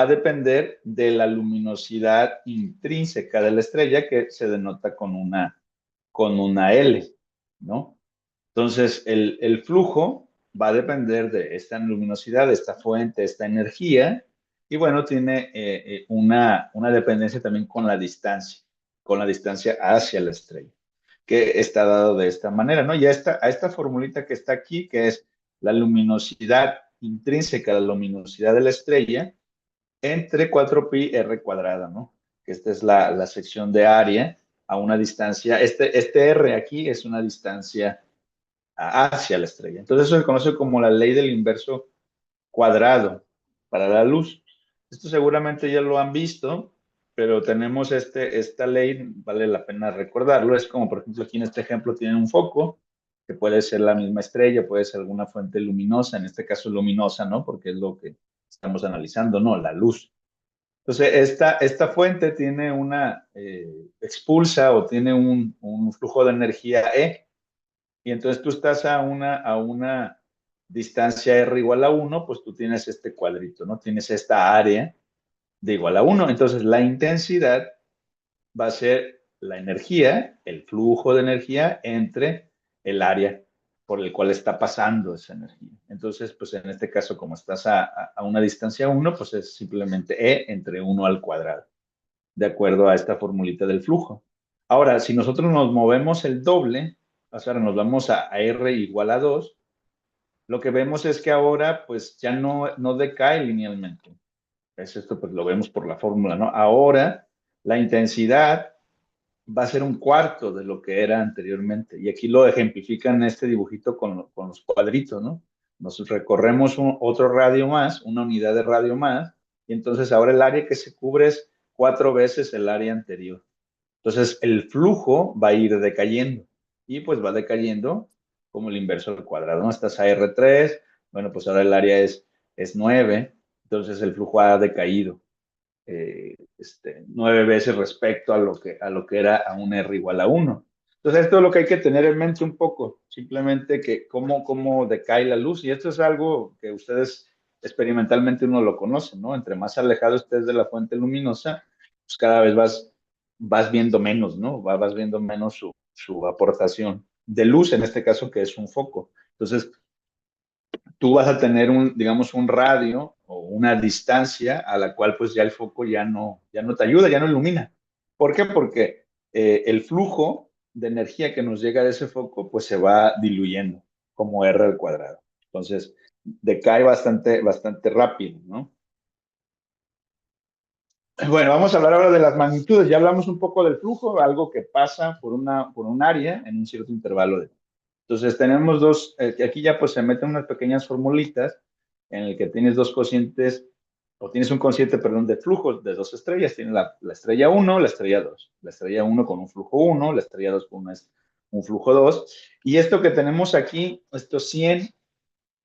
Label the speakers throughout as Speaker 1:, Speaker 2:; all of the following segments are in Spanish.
Speaker 1: a depender de la luminosidad intrínseca de la estrella, que se denota con una L, ¿no? Entonces, el flujo va a depender de esta luminosidad, de esta fuente, esta energía, y bueno, tiene una dependencia también con la distancia hacia la estrella, que está dado de esta manera, ¿no? Y a esta formulita que está aquí, que es la luminosidad intrínseca, la luminosidad de la estrella, entre 4pi r cuadrada, ¿no? Que esta es la sección de área a una distancia, este r aquí es una distancia hacia la estrella. Entonces eso se conoce como la ley del inverso cuadrado para la luz. Esto seguramente ya lo han visto, pero tenemos esta ley, vale la pena recordarlo. Es como, por ejemplo, aquí en este ejemplo tienen un foco, que puede ser la misma estrella, puede ser alguna fuente luminosa, en este caso luminosa, ¿no? Porque es lo que estamos analizando, ¿no? La luz. Entonces, esta fuente tiene expulsa o tiene un flujo de energía E, y entonces tú estás a una distancia R igual a 1, pues tú tienes este cuadrito, ¿no? Tienes esta área de igual a 1. Entonces la intensidad va a ser la energía, el flujo de energía entre el área por el cual está pasando esa energía. Entonces, pues en este caso, como estás a una distancia 1, pues es simplemente E entre 1 al cuadrado, de acuerdo a esta formulita del flujo. Ahora, si nosotros nos movemos el doble, o sea, nos vamos a R igual a 2, lo que vemos es que ahora pues ya no decae linealmente. Es esto, pues lo vemos por la fórmula, ¿no? Ahora la intensidad va a ser un cuarto de lo que era anteriormente. Y aquí lo ejemplifican en este dibujito con los cuadritos, ¿no? Nos recorremos otro radio más, una unidad de radio más, y entonces ahora el área que se cubre es 4 veces el área anterior. Entonces el flujo va a ir decayendo y pues va decayendo como el inverso al cuadrado, ¿no? Estás a R3, bueno, pues ahora el área es 9, entonces el flujo ha decaído 9 veces respecto a lo que era a un R igual a 1. Entonces esto es lo que hay que tener en mente un poco, simplemente que cómo decae la luz, y esto es algo que ustedes experimentalmente uno lo conoce, ¿no? Entre más alejado estés de la fuente luminosa, pues cada vez vas viendo menos, ¿no? Vas viendo menos su aportación de luz, en este caso que es un foco. Entonces, tú vas a tener digamos, un radio o una distancia a la cual pues ya el foco ya no te ayuda, ya no ilumina. ¿Por qué? Porque el flujo de energía que nos llega de ese foco pues se va diluyendo como R al cuadrado. Entonces, decae bastante rápido, ¿no? Bueno, vamos a hablar ahora de las magnitudes. Ya hablamos un poco del flujo, algo que pasa por un área en un cierto intervalo de. Entonces tenemos aquí ya pues se meten unas pequeñas formulitas en el que tienes dos cocientes, o tienes un cociente, perdón, de flujos de dos estrellas. Tienes la estrella 1, la estrella 2. La estrella 1 con un flujo 1, la estrella 2 con un flujo 2. Y esto que tenemos aquí, estos 100,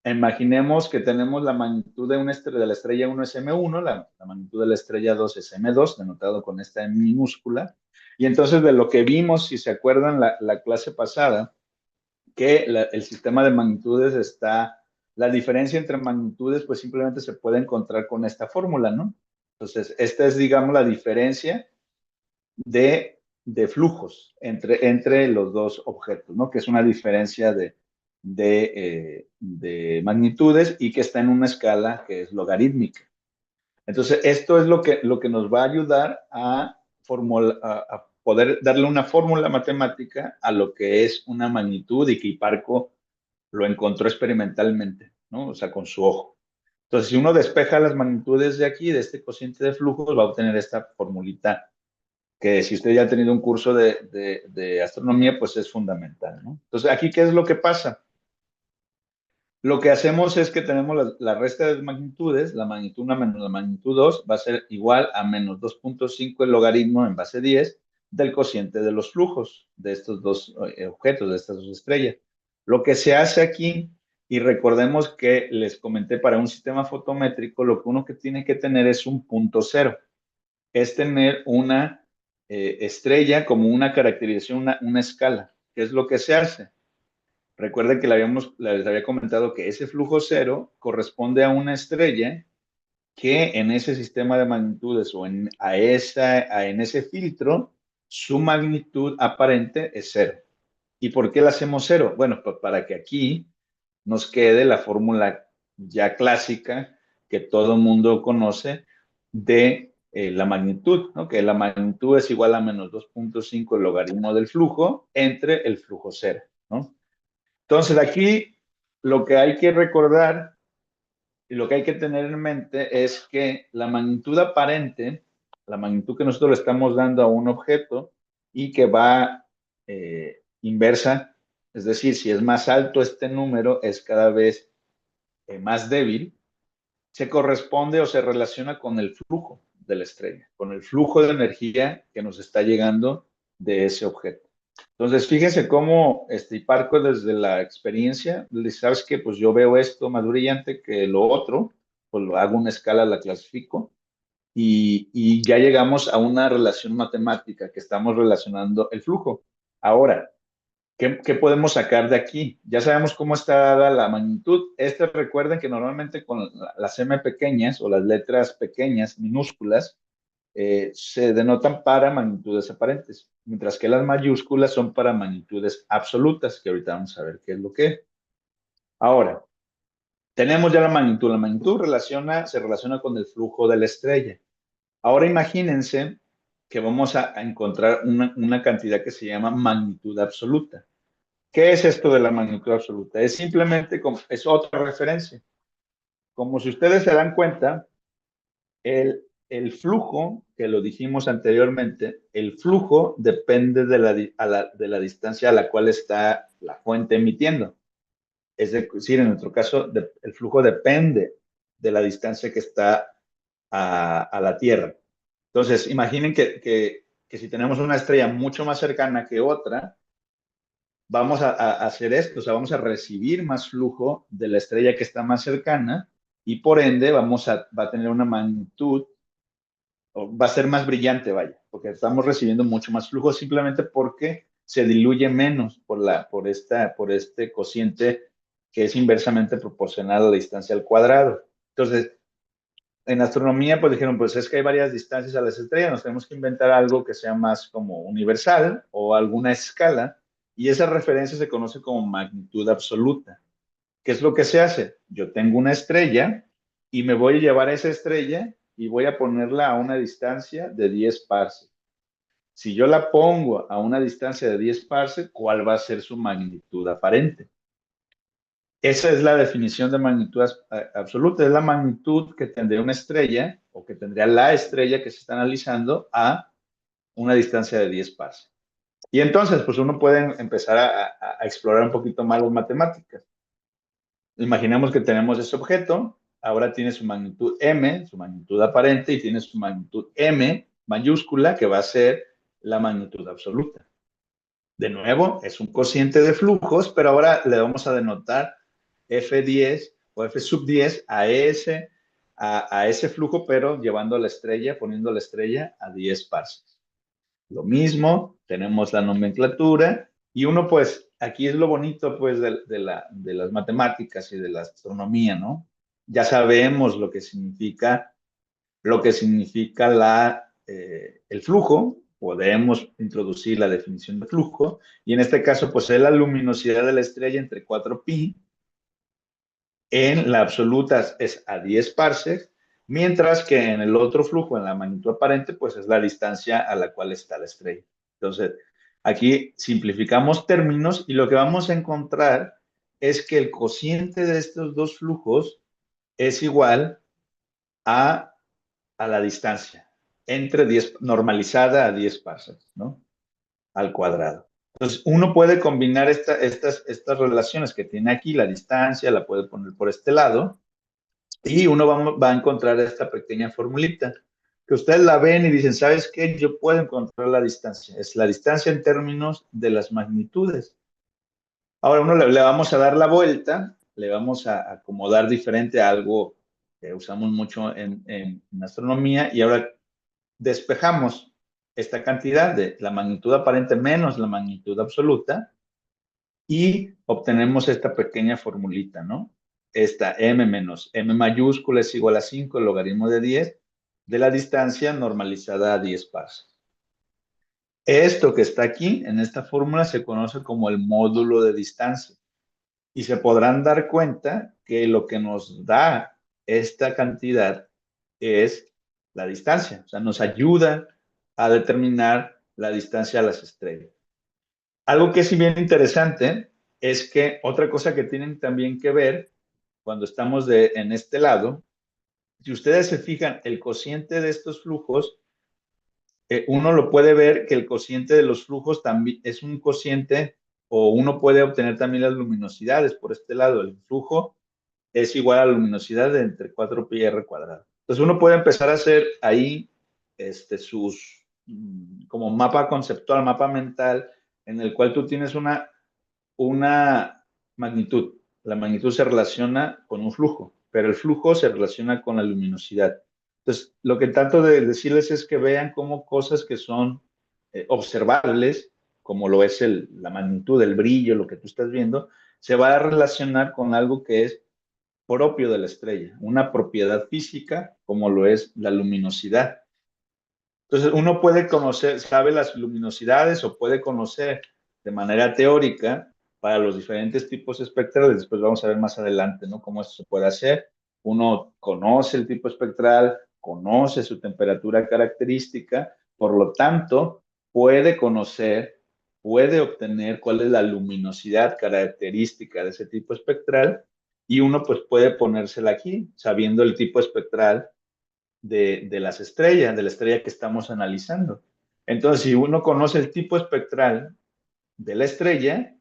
Speaker 1: imaginemos que tenemos la magnitud de la estrella 1 es M1, la magnitud de la estrella 2 es M2, denotado con esta M minúscula. Y entonces de lo que vimos, si se acuerdan la clase pasada, que el sistema de magnitudes la diferencia entre magnitudes pues simplemente se puede encontrar con esta fórmula, ¿no? Entonces, esta es, digamos, la diferencia de flujos entre los dos objetos, ¿no? Que es una diferencia de magnitudes y que está en una escala que es logarítmica. Entonces, esto es lo que nos va a ayudar a poder darle una fórmula matemática a lo que es una magnitud, y que Hiparco lo encontró experimentalmente, ¿no? O sea, con su ojo. Entonces, si uno despeja las magnitudes de aquí, de este cociente de flujos, va a obtener esta formulita que, si usted ya ha tenido un curso de astronomía, pues es fundamental, ¿no? Entonces, aquí, ¿qué es lo que pasa? Lo que hacemos es que tenemos la resta de magnitudes, la magnitud 1 menos la magnitud 2 va a ser igual a menos 2.5 el logaritmo en base 10 del cociente de los flujos de estos dos objetos, de estas dos estrellas. Lo que se hace aquí, y recordemos que les comenté, para un sistema fotométrico, lo que uno que tiene que tener es un punto cero, es tener una estrella como una caracterización, una escala. ¿Qué es lo que se hace? Recuerden que les había comentado que ese flujo cero corresponde a una estrella que en ese sistema de magnitudes o en ese filtro, su magnitud aparente es cero. ¿Y por qué la hacemos cero? Bueno, pues para que aquí nos quede la fórmula ya clásica que todo mundo conoce de la magnitud, ¿no? Que la magnitud es igual a menos 2.5 el logaritmo del flujo entre el flujo cero, ¿no? Entonces aquí lo que hay que recordar y lo que hay que tener en mente es que la magnitud aparente, la magnitud que nosotros le estamos dando a un objeto y que va inversa, es decir, si es más alto este número, es cada vez más débil, se corresponde o se relaciona con el flujo de la estrella, con el flujo de energía que nos está llegando de ese objeto. Entonces, fíjense cómo, y parco desde la experiencia, sabes que pues yo veo esto más brillante que lo otro, pues lo hago una escala, la clasifico, y ya llegamos a una relación matemática que estamos relacionando el flujo. Ahora, ¿qué podemos sacar de aquí? Ya sabemos cómo está dada la magnitud. Recuerden que normalmente con las M pequeñas o las letras pequeñas, minúsculas, se denotan para magnitudes aparentes, mientras que las mayúsculas son para magnitudes absolutas, que ahorita vamos a ver qué es lo que es. Ahora, tenemos ya la magnitud. La magnitud se relaciona con el flujo de la estrella. Ahora imagínense que vamos a encontrar una cantidad que se llama magnitud absoluta. ¿Qué es esto de la magnitud absoluta? Es simplemente, es otra referencia. Como si ustedes se dan cuenta, el flujo, que lo dijimos anteriormente, el flujo depende de la distancia a la cual está la fuente emitiendo. Es decir, en nuestro caso, el flujo depende de la distancia que está a la Tierra. Entonces, imaginen que si tenemos una estrella mucho más cercana que otra, vamos a hacer esto, o sea, vamos a recibir más flujo de la estrella que está más cercana y por ende va a tener una magnitud, o va a ser más brillante, vaya, porque estamos recibiendo mucho más flujo simplemente porque se diluye menos por este cociente que es inversamente proporcional a la distancia al cuadrado. Entonces, en astronomía, pues dijeron, pues es que hay varias distancias a las estrellas, nos tenemos que inventar algo que sea más como universal o alguna escala, y esa referencia se conoce como magnitud absoluta. ¿Qué es lo que se hace? Yo tengo una estrella y me voy a llevar a esa estrella y voy a ponerla a una distancia de 10 parsecs. Si yo la pongo a una distancia de 10 parsecs, ¿cuál va a ser su magnitud aparente? Esa es la definición de magnitud absoluta, es la magnitud que tendría una estrella o que tendría la estrella que se está analizando a una distancia de 10 parsecs. Y entonces, pues uno puede empezar a explorar un poquito más las matemáticas. Imaginemos que tenemos ese objeto, ahora tiene su magnitud m, su magnitud aparente, y tiene su magnitud m mayúscula, que va a ser la magnitud absoluta. De nuevo, es un cociente de flujos, pero ahora le vamos a denotar F10 o F sub 10 a ese flujo, pero llevando la estrella, poniendo la estrella a 10 parsecs. Lo mismo, tenemos la nomenclatura y uno pues, aquí es lo bonito pues de las matemáticas y de la astronomía, ¿no? Ya sabemos lo que significa el flujo, podemos introducir la definición de flujo, y en este caso, pues es la luminosidad de la estrella entre 4pi, en la absoluta es a 10 parsecs, mientras que en el otro flujo, en la magnitud aparente, pues es la distancia a la cual está la estrella. Entonces, aquí simplificamos términos y lo que vamos a encontrar es que el cociente de estos dos flujos es igual a la distancia, entre 10, normalizada a 10 parsecs, ¿no? Al cuadrado. Entonces, uno puede combinar estas relaciones que tiene aquí, la distancia, la puede poner por este lado, y uno va a encontrar esta pequeña formulita, que ustedes la ven y dicen, ¿sabes qué? Yo puedo encontrar la distancia. Es la distancia en términos de las magnitudes. Ahora uno le vamos a dar la vuelta, le vamos a acomodar diferente a algo que usamos mucho en astronomía, y ahora despejamos esta cantidad de la magnitud aparente menos la magnitud absoluta y obtenemos esta pequeña formulita, ¿no? esta m menos m mayúscula es igual a 5, el logaritmo de 10, de la distancia normalizada a 10 pasos. Esto que está aquí, en esta fórmula, se conoce como el módulo de distancia. Y se podrán dar cuenta que lo que nos da esta cantidad es la distancia. O sea, nos ayuda a determinar la distancia a las estrellas. Algo que es bien interesante es que otra cosa que tienen también que ver cuando estamos en este lado, si ustedes se fijan, el cociente de estos flujos, uno lo puede ver que el cociente de los flujos también es un cociente, o uno puede obtener también las luminosidades por este lado. El flujo es igual a la luminosidad de entre 4pi r cuadrado. Entonces uno puede empezar a hacer ahí sus, como mapa conceptual, mapa mental, en el cual tú tienes una magnitud. La magnitud se relaciona con un flujo, pero el flujo se relaciona con la luminosidad. Entonces, lo que trato de decirles es que vean cómo cosas que son observables, como lo es la magnitud, el brillo, lo que tú estás viendo, se va a relacionar con algo que es propio de la estrella, una propiedad física como lo es la luminosidad. Entonces, uno puede conocer, sabe las luminosidades o puede conocer de manera teórica para los diferentes tipos espectrales. Después vamos a ver más adelante, ¿no? Cómo esto se puede hacer. Uno conoce el tipo espectral, conoce su temperatura característica, por lo tanto, puede conocer, puede obtener cuál es la luminosidad característica de ese tipo espectral y uno pues puede ponérsela aquí, sabiendo el tipo espectral de las estrellas, de la estrella que estamos analizando. Entonces, si uno conoce el tipo espectral de la estrella,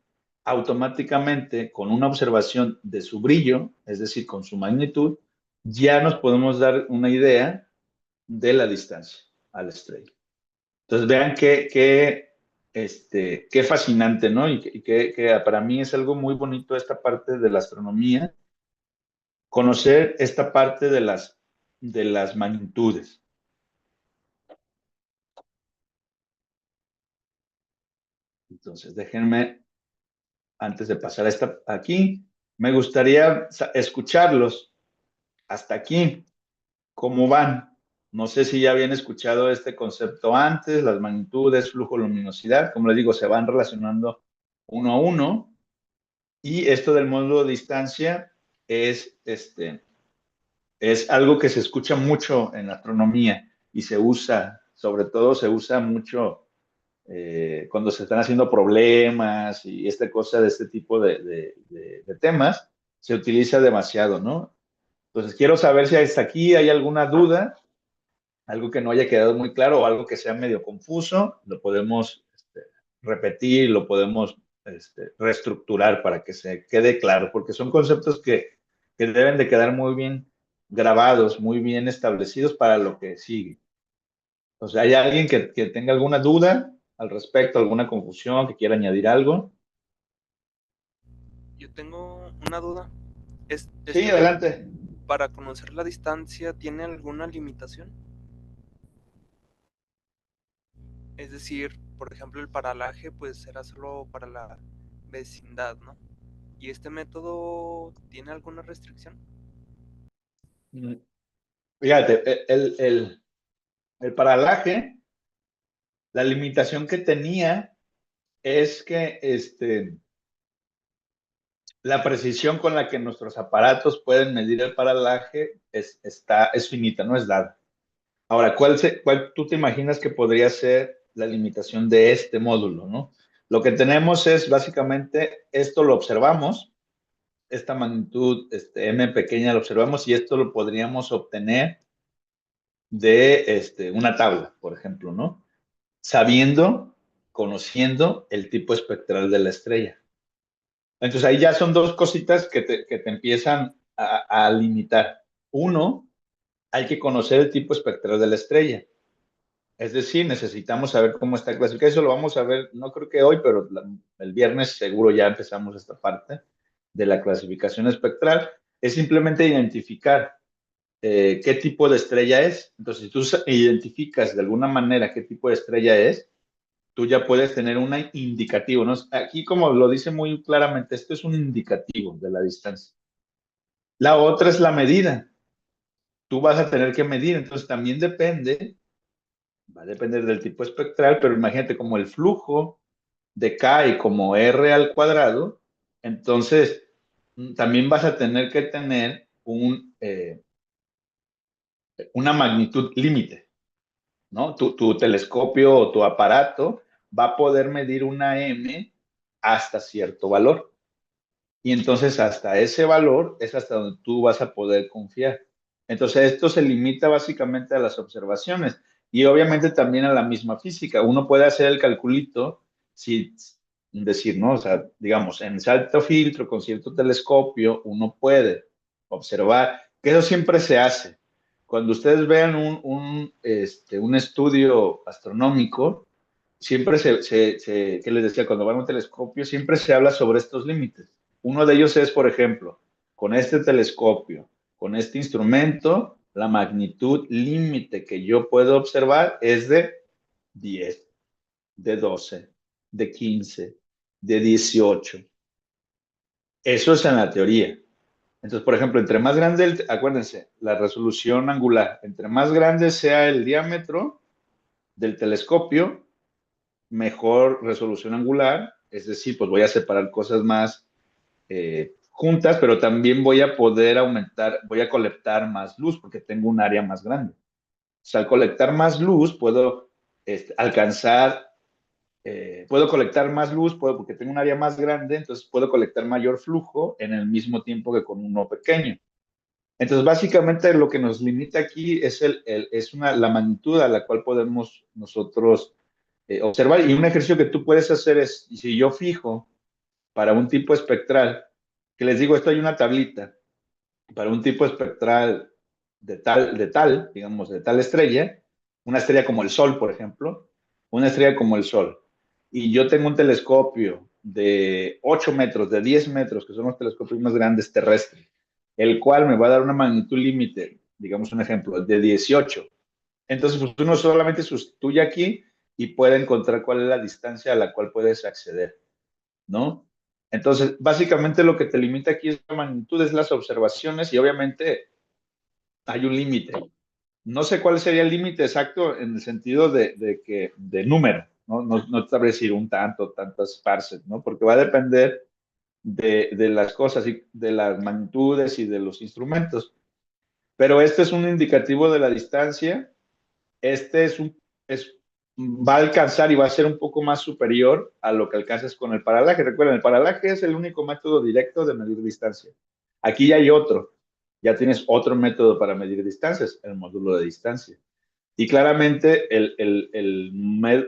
Speaker 1: automáticamente con una observación de su brillo, es decir, con su magnitud, ya nos podemos dar una idea de la distancia a la estrella. Entonces, vean qué fascinante, ¿no? Y que para mí es algo muy bonito esta parte de la astronomía, conocer esta parte de las magnitudes. Entonces, déjenme, antes de pasar a aquí, me gustaría escucharlos hasta aquí, cómo van. No sé si ya habían escuchado este concepto antes, las magnitudes, flujo, luminosidad, como les digo, se van relacionando uno a uno. Y esto del módulo de distancia es algo que se escucha mucho en astronomía y se usa, sobre todo se usa mucho cuando se están haciendo problemas y esta cosa de este tipo de temas, se utiliza demasiado, ¿no? Entonces, quiero saber si hasta aquí hay alguna duda, algo que no haya quedado muy claro o algo que sea medio confuso, lo podemos repetir, lo podemos reestructurar para que se quede claro, porque son conceptos que deben de quedar muy bien grabados, muy bien establecidos para lo que sigue. O sea, ¿hay alguien que tenga alguna duda al respecto, alguna confusión, que quiera añadir algo?
Speaker 2: Yo tengo una duda.
Speaker 1: Sí,
Speaker 2: ¿Este método
Speaker 1: adelante.
Speaker 2: para conocer la distancia tiene alguna limitación? Es decir, por ejemplo, el paralaje pues será solo para la vecindad, ¿no? ¿Y este método tiene alguna restricción?
Speaker 1: Mm, Fíjate, el paralaje, la limitación que tenía es que la precisión con la que nuestros aparatos pueden medir el paralaje es finita, no es dada. Ahora, ¿cuál tú te imaginas que podría ser la limitación de este módulo, ¿no? Lo que tenemos es básicamente, esto lo observamos, esta magnitud m pequeña lo observamos y esto lo podríamos obtener de una tabla, por ejemplo, ¿no? Sabiendo, conociendo el tipo espectral de la estrella. Entonces ahí ya son dos cositas que te empiezan a limitar. Uno, hay que conocer el tipo espectral de la estrella. Es decir, necesitamos saber cómo está clasificada. Eso lo vamos a ver, no creo que hoy, pero el viernes seguro ya empezamos esta parte de la clasificación espectral. Es simplemente identificar qué tipo de estrella es. Entonces, si tú identificas de alguna manera qué tipo de estrella es, tú ya puedes tener un indicativo, ¿no? Aquí, como lo dice muy claramente, esto es un indicativo de la distancia. La otra es la medida. Tú vas a tener que medir, entonces también depende, va a depender del tipo espectral, pero imagínate como el flujo de K como R al cuadrado, entonces también vas a tener que tener una magnitud límite, ¿no? Tu telescopio o tu aparato va a poder medir una M hasta cierto valor. Y entonces hasta ese valor es hasta donde tú vas a poder confiar. Entonces esto se limita básicamente a las observaciones y obviamente también a la misma física. Uno puede hacer el calculito, si decir, ¿no? O sea, digamos, en alto filtro con cierto telescopio, uno puede observar, que eso siempre se hace. Cuando ustedes vean un estudio astronómico, siempre ¿qué les decía? Cuando van a un telescopio, siempre se habla sobre estos límites. Uno de ellos es, por ejemplo, con este telescopio, con este instrumento, la magnitud límite que yo puedo observar es de 10, de 12, de 15, de 18. Eso es en la teoría. Entonces, por ejemplo, entre más grande, acuérdense, la resolución angular, entre más grande sea el diámetro del telescopio, mejor resolución angular, es decir, pues voy a separar cosas más juntas, pero también voy a poder aumentar, voy a colectar más luz porque tengo un área más grande. O sea, al colectar más luz puedo alcanzar, puedo colectar más luz, porque tengo un área más grande, entonces puedo colectar mayor flujo en el mismo tiempo que con uno pequeño. Entonces, básicamente lo que nos limita aquí es, la magnitud a la cual podemos nosotros observar. Y un ejercicio que tú puedes hacer es, si yo fijo para un tipo espectral, que les digo, esto hay una tablita, para un tipo espectral digamos, de tal estrella, una estrella como el Sol, por ejemplo, una estrella como el Sol, y yo tengo un telescopio de 8 metros, de 10 metros, que son los telescopios más grandes terrestres, el cual me va a dar una magnitud límite, digamos un ejemplo, de 18. Entonces, pues uno solamente sustituye aquí y puede encontrar cuál es la distancia a la cual puedes acceder, ¿no? Entonces, básicamente lo que te limita aquí es la magnitud, es las observaciones y obviamente hay un límite. No sé cuál sería el límite exacto en el sentido de número, ¿no? No te sabré decir un tanto, tantas parsecs, ¿no? Porque va a depender de las cosas y de las magnitudes y de los instrumentos. Pero este es un indicativo de la distancia. Este va a alcanzar y va a ser un poco más superior a lo que alcanzas con el paralaje. Recuerden, el paralaje es el único método directo de medir distancia. Aquí ya hay otro. Ya tienes otro método para medir distancias, el módulo de distancia. Y claramente el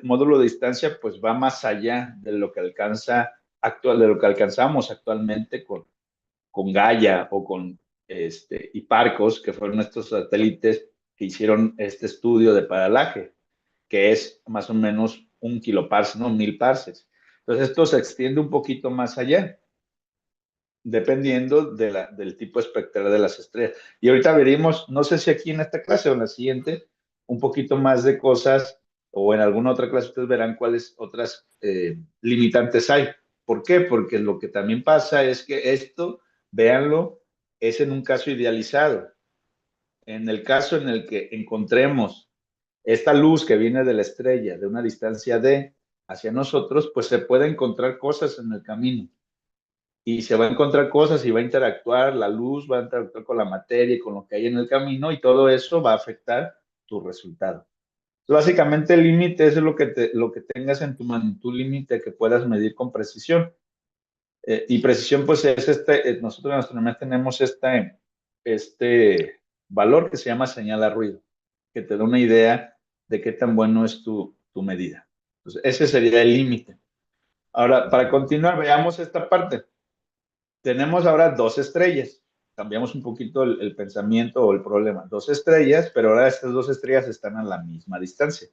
Speaker 1: módulo de distancia pues va más allá de lo que de lo que alcanzamos actualmente con Gaia o con Hipparcos, que fueron estos satélites que hicieron este estudio de paralaje, que es más o menos 1 kiloparsec, ¿no? 1000 parsecs. Entonces esto se extiende un poquito más allá, dependiendo del tipo espectral de las estrellas. Y ahorita veremos, no sé si aquí en esta clase o en la siguiente, un poquito más de cosas, o en alguna otra clase ustedes verán cuáles otras limitantes hay. ¿Por qué? Porque lo que también pasa es que esto, véanlo, es en un caso idealizado. En el caso en el que encontremos esta luz que viene de la estrella de una distancia d hacia nosotros, pues se puede encontrar cosas en el camino y se va a encontrar cosas y va a interactuar, la luz va a interactuar con la materia y con lo que hay en el camino y todo eso va a afectar tu resultado. Básicamente el límite es lo que tengas en tu magnitud límite que puedas medir con precisión. Y precisión pues es nosotros en astronomía tenemos este valor que se llama señal a ruido, que te da una idea de qué tan bueno es tu medida. Entonces, ese sería el límite. Ahora, para continuar, veamos esta parte. Tenemos ahora dos estrellas. Cambiamos un poquito el pensamiento o el problema. Dos estrellas, pero ahora estas dos estrellas están a la misma distancia.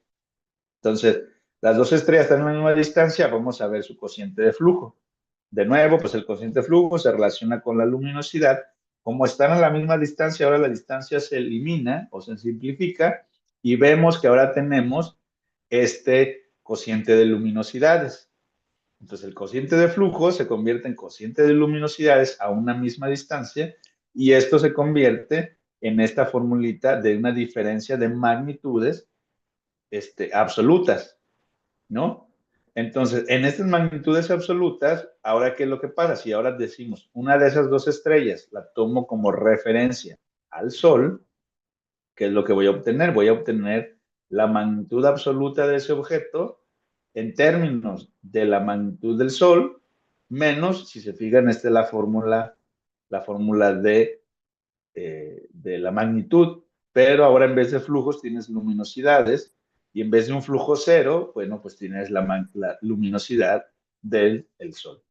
Speaker 1: Entonces, las dos estrellas están a la misma distancia, vamos a ver su cociente de flujo. De nuevo, pues el cociente de flujo se relaciona con la luminosidad. Como están a la misma distancia, ahora la distancia se elimina o se simplifica y vemos que ahora tenemos este cociente de luminosidades. Entonces, el cociente de flujo se convierte en cociente de luminosidades a una misma distancia Y esto se convierte en esta formulita de una diferencia de magnitudes absolutas, ¿no? Entonces, en estas magnitudes absolutas, ahora, ¿qué es lo que pasa? Si ahora decimos una de esas dos estrellas la tomo como referencia al Sol, ¿qué es lo que voy a obtener? Voy a obtener la magnitud absoluta de ese objeto en términos de la magnitud del Sol, menos, si se fijan, esta es la fórmula de la magnitud, pero ahora en vez de flujos tienes luminosidades y en vez de un flujo cero, bueno, pues tienes la luminosidad del el Sol.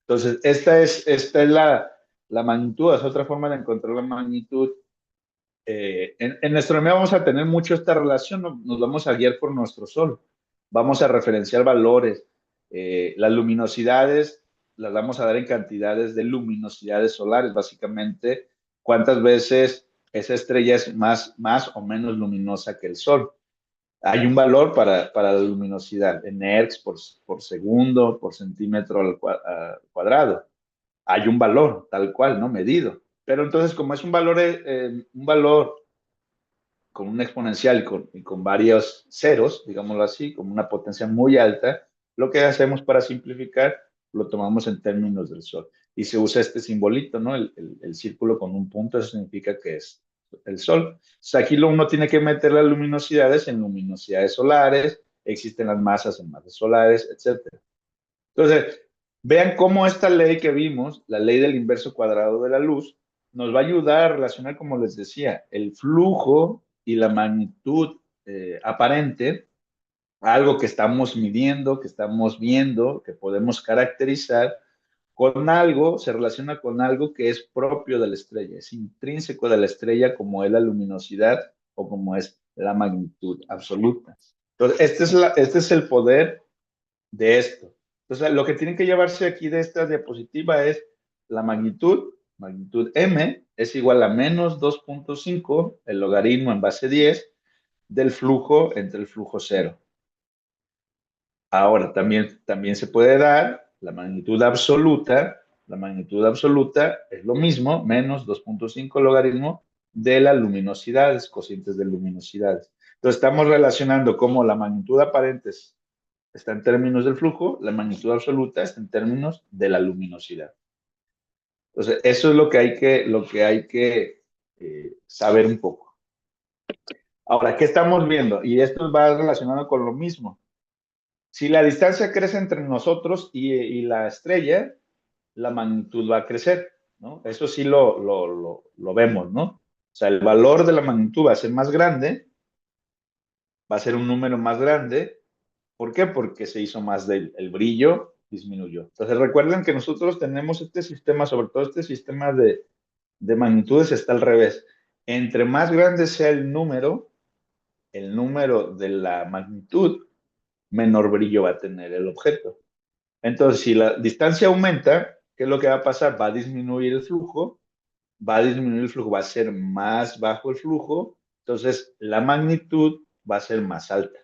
Speaker 1: Entonces, esta es la magnitud, es otra forma de encontrar la magnitud. En astronomía vamos a tener mucho esta relación, nos vamos a guiar por nuestro Sol, vamos a referenciar valores, las luminosidades las vamos a dar en cantidades de luminosidades solares, básicamente cuántas veces esa estrella es más o menos luminosa que el Sol. Hay un valor para la luminosidad en Hertz por segundo, por centímetro al cuadrado. Hay un valor tal cual, ¿no? Medido. Pero entonces, como es un valor con un exponencial y con varios ceros, digámoslo así, como una potencia muy alta, lo que hacemos para simplificar lo tomamos en términos del Sol. Y se usa este simbolito, ¿no? El círculo con un punto, eso significa que es el Sol. Entonces, aquí uno tiene que meter las luminosidades en luminosidades solares, existen las masas en masas solares, etcétera. Entonces, vean cómo esta ley que vimos, la ley del inverso cuadrado de la luz, nos va a ayudar a relacionar, como les decía, el flujo y la magnitud aparente, algo que estamos midiendo, que estamos viendo, que podemos caracterizar, con algo, se relaciona con algo que es propio de la estrella, es intrínseco de la estrella, como es la luminosidad o como es la magnitud absoluta. Entonces, este es el poder de esto. Entonces, lo que tienen que llevarse aquí de esta diapositiva es la magnitud m es igual a menos 2.5, el logaritmo en base 10 del flujo entre el flujo cero. Ahora, también se puede dar la magnitud absoluta es lo mismo, menos 2.5 logaritmo de las luminosidades, cocientes de luminosidades. Entonces, estamos relacionando cómo la magnitud aparente está en términos del flujo, la magnitud absoluta está en términos de la luminosidad. Entonces, eso es lo que hay que saber un poco. Ahora, ¿qué estamos viendo? Y esto va relacionado con lo mismo. Si la distancia crece entre nosotros y la estrella, la magnitud va a crecer, ¿no? Eso sí lo vemos, ¿no? O sea, el valor de la magnitud va a ser más grande, va a ser un número más grande. ¿Por qué? Porque se hizo más el brillo, disminuyó. Entonces recuerden que nosotros tenemos este sistema, sobre todo este sistema de magnitudes está al revés. Entre más grande sea el número de la magnitud, menor brillo va a tener el objeto. Entonces, si la distancia aumenta, ¿qué es lo que va a pasar? Va a disminuir el flujo, va a ser más bajo el flujo, entonces la magnitud va a ser más alta.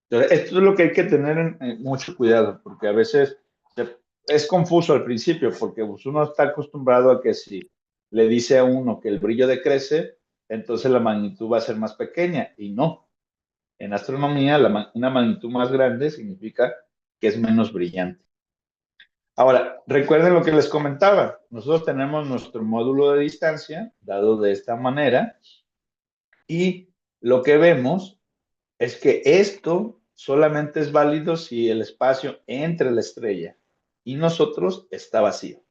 Speaker 1: Entonces, esto es lo que hay que tener mucho cuidado, porque a veces es confuso al principio, porque pues, uno está acostumbrado a que si le dice a uno que el brillo decrece, entonces la magnitud va a ser más pequeña, y no. En astronomía, una magnitud más grande significa que es menos brillante. Ahora, recuerden lo que les comentaba. Nosotros tenemos nuestro módulo de distancia, dado de esta manera, y lo que vemos es que esto solamente es válido si el espacio entre la estrella y nosotros está vacío.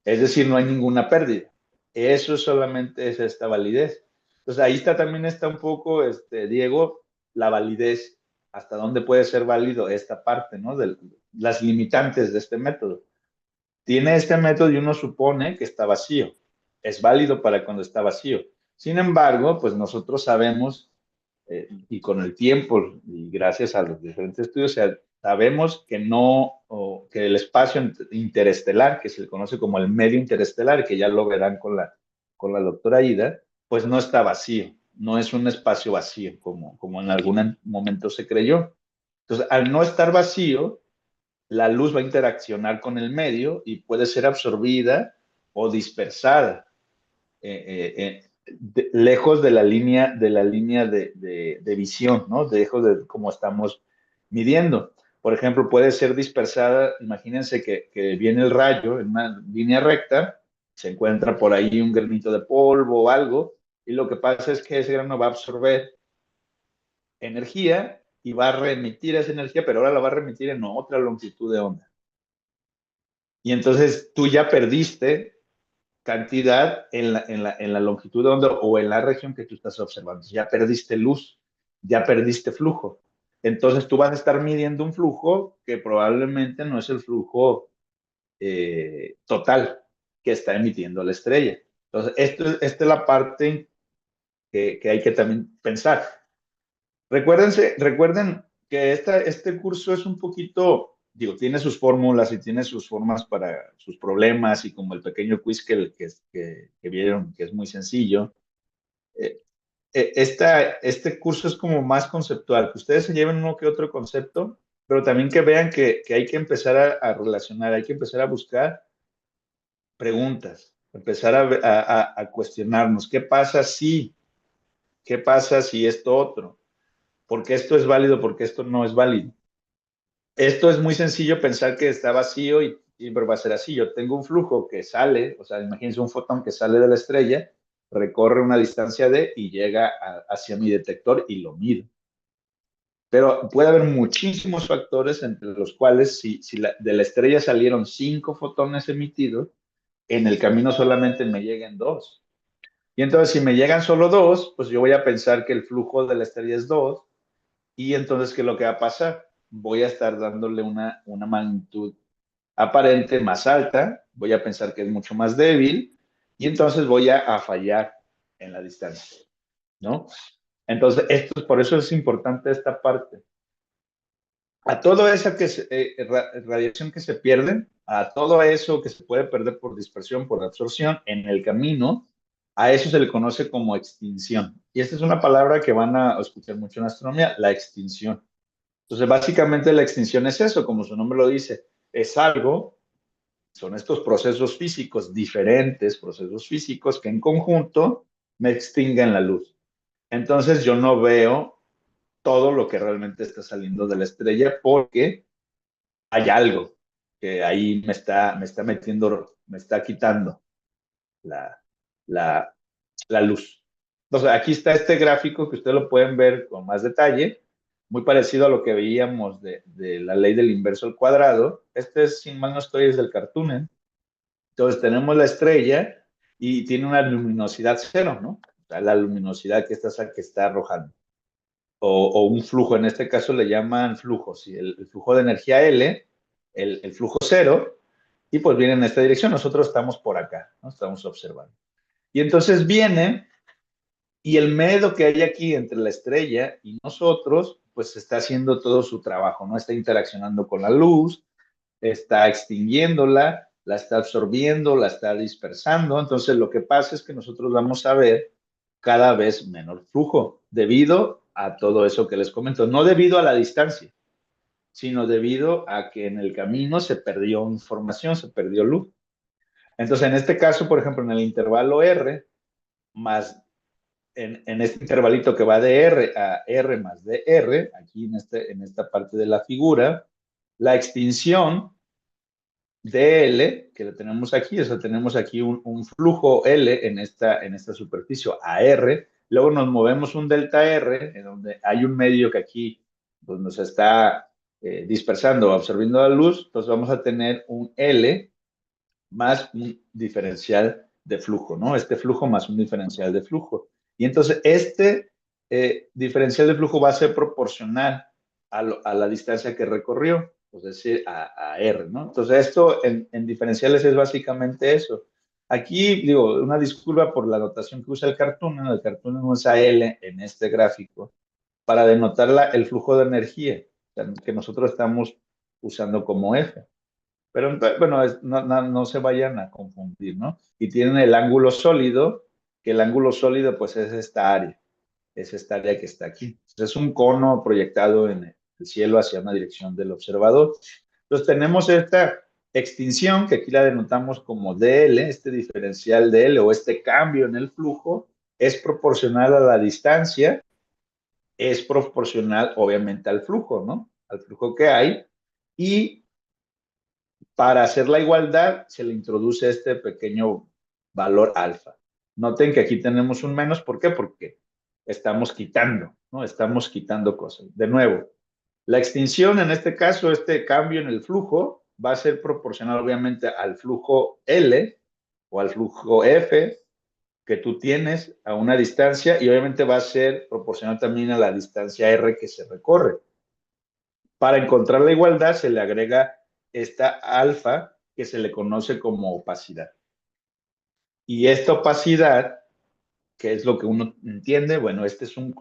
Speaker 1: Es decir, no hay ninguna pérdida. Eso solamente es esta validez. Entonces ahí también está un poco, Diego, la validez, hasta dónde puede ser válido esta parte, ¿no? De las limitantes de este método. Tiene este método y uno supone que está vacío. Es válido para cuando está vacío. Sin embargo, pues nosotros sabemos y con el tiempo y gracias a los diferentes estudios, sabemos que no, que el espacio interestelar, que se le conoce como el medio interestelar, que ya lo verán con la doctora Ida, pues no está vacío, no es un espacio vacío como en algún momento se creyó. Entonces, al no estar vacío, la luz va a interaccionar con el medio y puede ser absorbida o dispersada. lejos de la línea de visión, ¿no? Lejos de cómo estamos midiendo. Por ejemplo, puede ser dispersada, imagínense que viene el rayo en una línea recta, se encuentra por ahí un granito de polvo o algo, y lo que pasa es que ese grano va a absorber energía y va a remitir esa energía, pero ahora la va a remitir en otra longitud de onda. Y entonces tú ya perdiste cantidad en la longitud de onda o en la región que tú estás observando. Ya perdiste luz, ya perdiste flujo. Entonces tú vas a estar midiendo un flujo que probablemente no es el flujo total que está emitiendo la estrella. Entonces, esta es la parte que hay que también pensar. Recuerden que este curso es un poquito, digo, tiene sus fórmulas y tiene sus formas para sus problemas y como el pequeño quiz que vieron, que es muy sencillo. Eh, este curso es como más conceptual, que ustedes se lleven uno que otro concepto, pero también que vean que hay que empezar a relacionar, hay que empezar a buscar preguntas, empezar a cuestionarnos, ¿qué pasa si esto otro? ¿Por qué esto es válido? ¿Por qué esto no es válido? Esto es muy sencillo pensar que está vacío y siempre va a ser así. Yo tengo un flujo que sale, o sea, imagínense un fotón que sale de la estrella, recorre una distancia d y llega hacia mi detector y lo mido. Pero puede haber muchísimos factores entre los cuales si de la estrella salieron 5 fotones emitidos, en el camino solamente me lleguen 2. Y entonces si me llegan solo 2, pues yo voy a pensar que el flujo de la estrella es 2. Y entonces, ¿qué es lo que va a pasar? Voy a estar dándole una magnitud aparente más alta, voy a pensar que es mucho más débil y entonces voy a fallar en la distancia, ¿no? Entonces, por eso es importante esta parte. A todo esa radiación que se pierde, a todo eso que se puede perder por dispersión, por absorción, en el camino, a eso se le conoce como extinción. Y esta es una palabra que van a escuchar mucho en astronomía, la extinción. Entonces, básicamente la extinción es eso, como su nombre lo dice, es algo, son estos procesos físicos, diferentes procesos físicos que en conjunto me extinguen la luz. Entonces, yo no veo todo lo que realmente está saliendo de la estrella porque hay algo que ahí me está metiendo, me está quitando la, la, la luz. Entonces, aquí está este gráfico que ustedes lo pueden ver con más detalle, muy parecido a lo que veíamos de la ley del inverso al cuadrado. Este es, sin mal no estoy, es del cartoon, ¿eh? Entonces, tenemos la estrella y tiene una luminosidad cero, ¿no? O sea, la luminosidad que está arrojando. O un flujo, en este caso le llaman flujo, ¿sí? El flujo de energía L, el flujo cero, y pues viene en esta dirección. Nosotros estamos por acá, ¿no? Estamos observando. Y entonces viene, y el medio que hay aquí entre la estrella y nosotros, pues está haciendo todo su trabajo, ¿no? Está interaccionando con la luz, está extinguiéndola, la está absorbiendo, la está dispersando. Entonces, lo que pasa es que nosotros vamos a ver cada vez menor flujo debido a todo eso que les comento. No debido a la distancia, sino debido a que en el camino se perdió información, se perdió luz. Entonces, en este caso, por ejemplo, en el intervalo R, más en este intervalito que va de R a R más DR, aquí en esta parte de la figura, la extinción dl, que lo tenemos aquí, o sea, tenemos aquí un flujo L en esta superficie AR, luego nos movemos un delta R, en donde hay un medio que aquí pues, nos está dispersando, absorbiendo la luz, pues vamos a tener un L más un diferencial de flujo, ¿no? Este flujo más un diferencial de flujo. Y entonces este diferencial de flujo va a ser proporcional a la distancia que recorrió, es decir, a R, ¿no? Entonces esto en diferenciales es básicamente eso. Aquí, digo, una disculpa por la notación que usa el cartoon, ¿no? El cartoon usa L en este gráfico para denotar el flujo de energía que nosotros estamos usando como F. Pero bueno, no se vayan a confundir, ¿no? Y tienen el ángulo sólido, que el ángulo sólido pues es esta área que está aquí. Es un cono proyectado en el cielo hacia una dirección del observador. Entonces tenemos extinción, que aquí la denotamos como DL, este diferencial de L o este cambio en el flujo, es proporcional a la distancia, es proporcional obviamente al flujo, ¿no? Al flujo que hay. Y para hacer la igualdad se le introduce este pequeño valor alfa. Noten que aquí tenemos un menos, ¿por qué? Porque estamos quitando, ¿no? Estamos quitando cosas. De nuevo, la extinción, en este caso, este cambio en el flujo, va a ser proporcional obviamente al flujo L o al flujo F que tú tienes a una distancia y obviamente va a ser proporcional también a la distancia R que se recorre. Para encontrar la igualdad se le agrega esta alfa que se le conoce como opacidad. Y esta opacidad, que es lo que uno entiende, bueno, este es un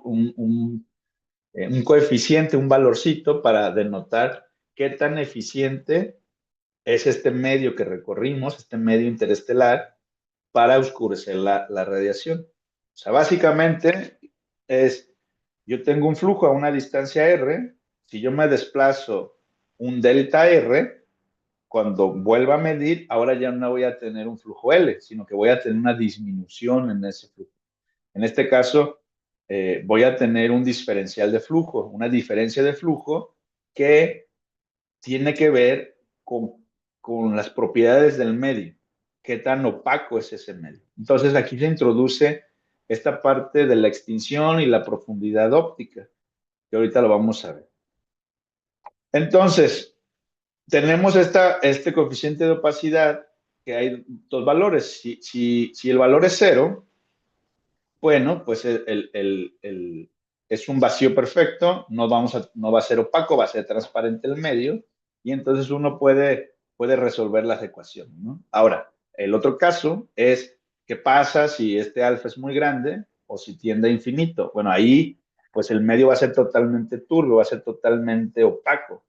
Speaker 1: coeficiente, un valorcito para denotar qué tan eficiente es este medio que recorrimos, este medio interestelar, para oscurecer la radiación. O sea, básicamente es, yo tengo un flujo a una distancia R, si yo me desplazo un delta R, cuando vuelva a medir, ahora ya no voy a tener un flujo L, sino que voy a tener una disminución en ese flujo. En este caso, voy a tener un diferencial de flujo, una diferencia de flujo que tiene que ver con las propiedades del medio, qué tan opaco es ese medio. Entonces aquí se introduce esta parte de la extinción y la profundidad óptica, que ahorita lo vamos a ver. Entonces, tenemos este coeficiente de opacidad, que hay dos valores. Si el valor es cero, bueno, pues es un vacío perfecto, no va a ser opaco, va a ser transparente el medio, y entonces uno puede resolver las ecuaciones, ¿no? Ahora, el otro caso es, ¿qué pasa si este alfa es muy grande o si tiende a infinito? Bueno, ahí, pues el medio va a ser totalmente turbio, va a ser totalmente opaco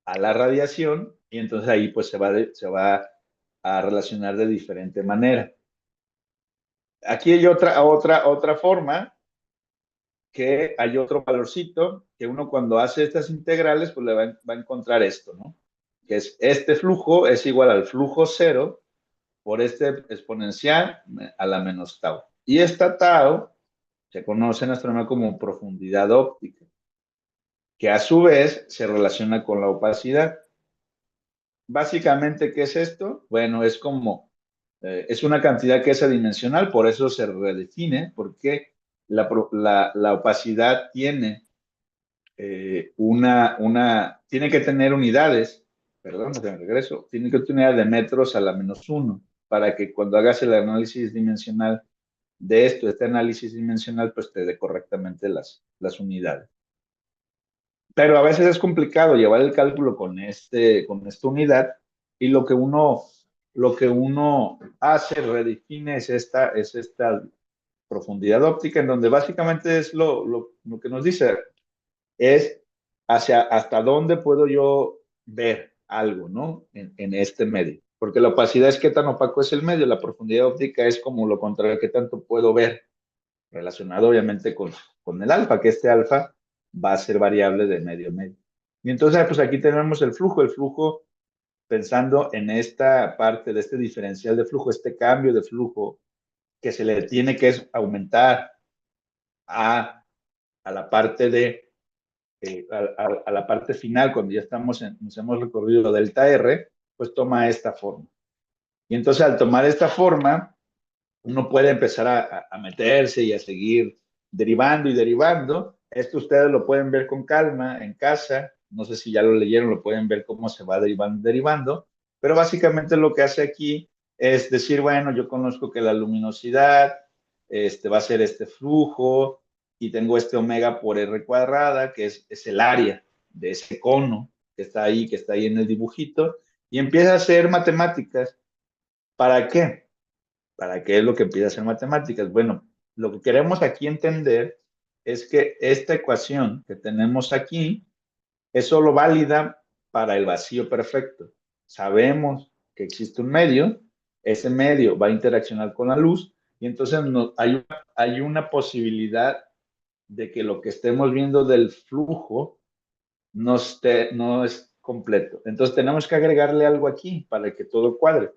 Speaker 1: a la radiación, y entonces ahí pues se va a relacionar de diferente manera. Aquí hay otra forma, que hay otro valorcito que uno cuando hace estas integrales, pues le va a encontrar esto, ¿no? Que es este flujo es igual al flujo cero por este exponencial a la menos tau. Y esta tau se conoce en astronomía como profundidad óptica, que a su vez se relaciona con la opacidad. Básicamente, ¿qué es esto? Bueno, es una cantidad que es adimensional, por eso se redefine, porque la opacidad tiene que tener unidades, perdón, de regreso, tiene que tener de metros a la menos uno, para que cuando hagas el análisis dimensional de este análisis dimensional, pues te dé correctamente las unidades. Pero a veces es complicado llevar el cálculo con esta unidad, y lo que uno hace, redefine, es esta profundidad óptica, en donde básicamente es lo que nos dice, es hasta dónde puedo yo ver algo, ¿no? En este medio. Porque la opacidad es qué tan opaco es el medio, la profundidad óptica es como lo contrario, qué tanto puedo ver, relacionado obviamente con el alfa, que este alfa va a ser variable de medio a medio. Y entonces, pues aquí tenemos el flujo pensando en esta parte de este diferencial de flujo, este cambio de flujo que se le tiene que aumentar a la parte a la parte final, cuando ya nos hemos recorrido delta R, pues toma esta forma. Y entonces al tomar esta forma, uno puede empezar a meterse y a seguir derivando y derivando. Esto ustedes lo pueden ver con calma en casa. No sé si ya lo leyeron, lo pueden ver cómo se va derivando. Pero básicamente lo que hace aquí es decir, bueno, yo conozco que la luminosidad va a ser este flujo y tengo este omega por R cuadrada, que es el área de ese cono que está ahí en el dibujito, y empieza a hacer matemáticas. ¿Para qué? ¿Para qué es lo que empieza a hacer matemáticas? Bueno, lo que queremos aquí entender es que esta ecuación que tenemos aquí es solo válida para el vacío perfecto. Sabemos que existe un medio, ese medio va a interaccionar con la luz, y entonces hay una posibilidad de que lo que estemos viendo del flujo no es completo. Entonces tenemos que agregarle algo aquí para que todo cuadre.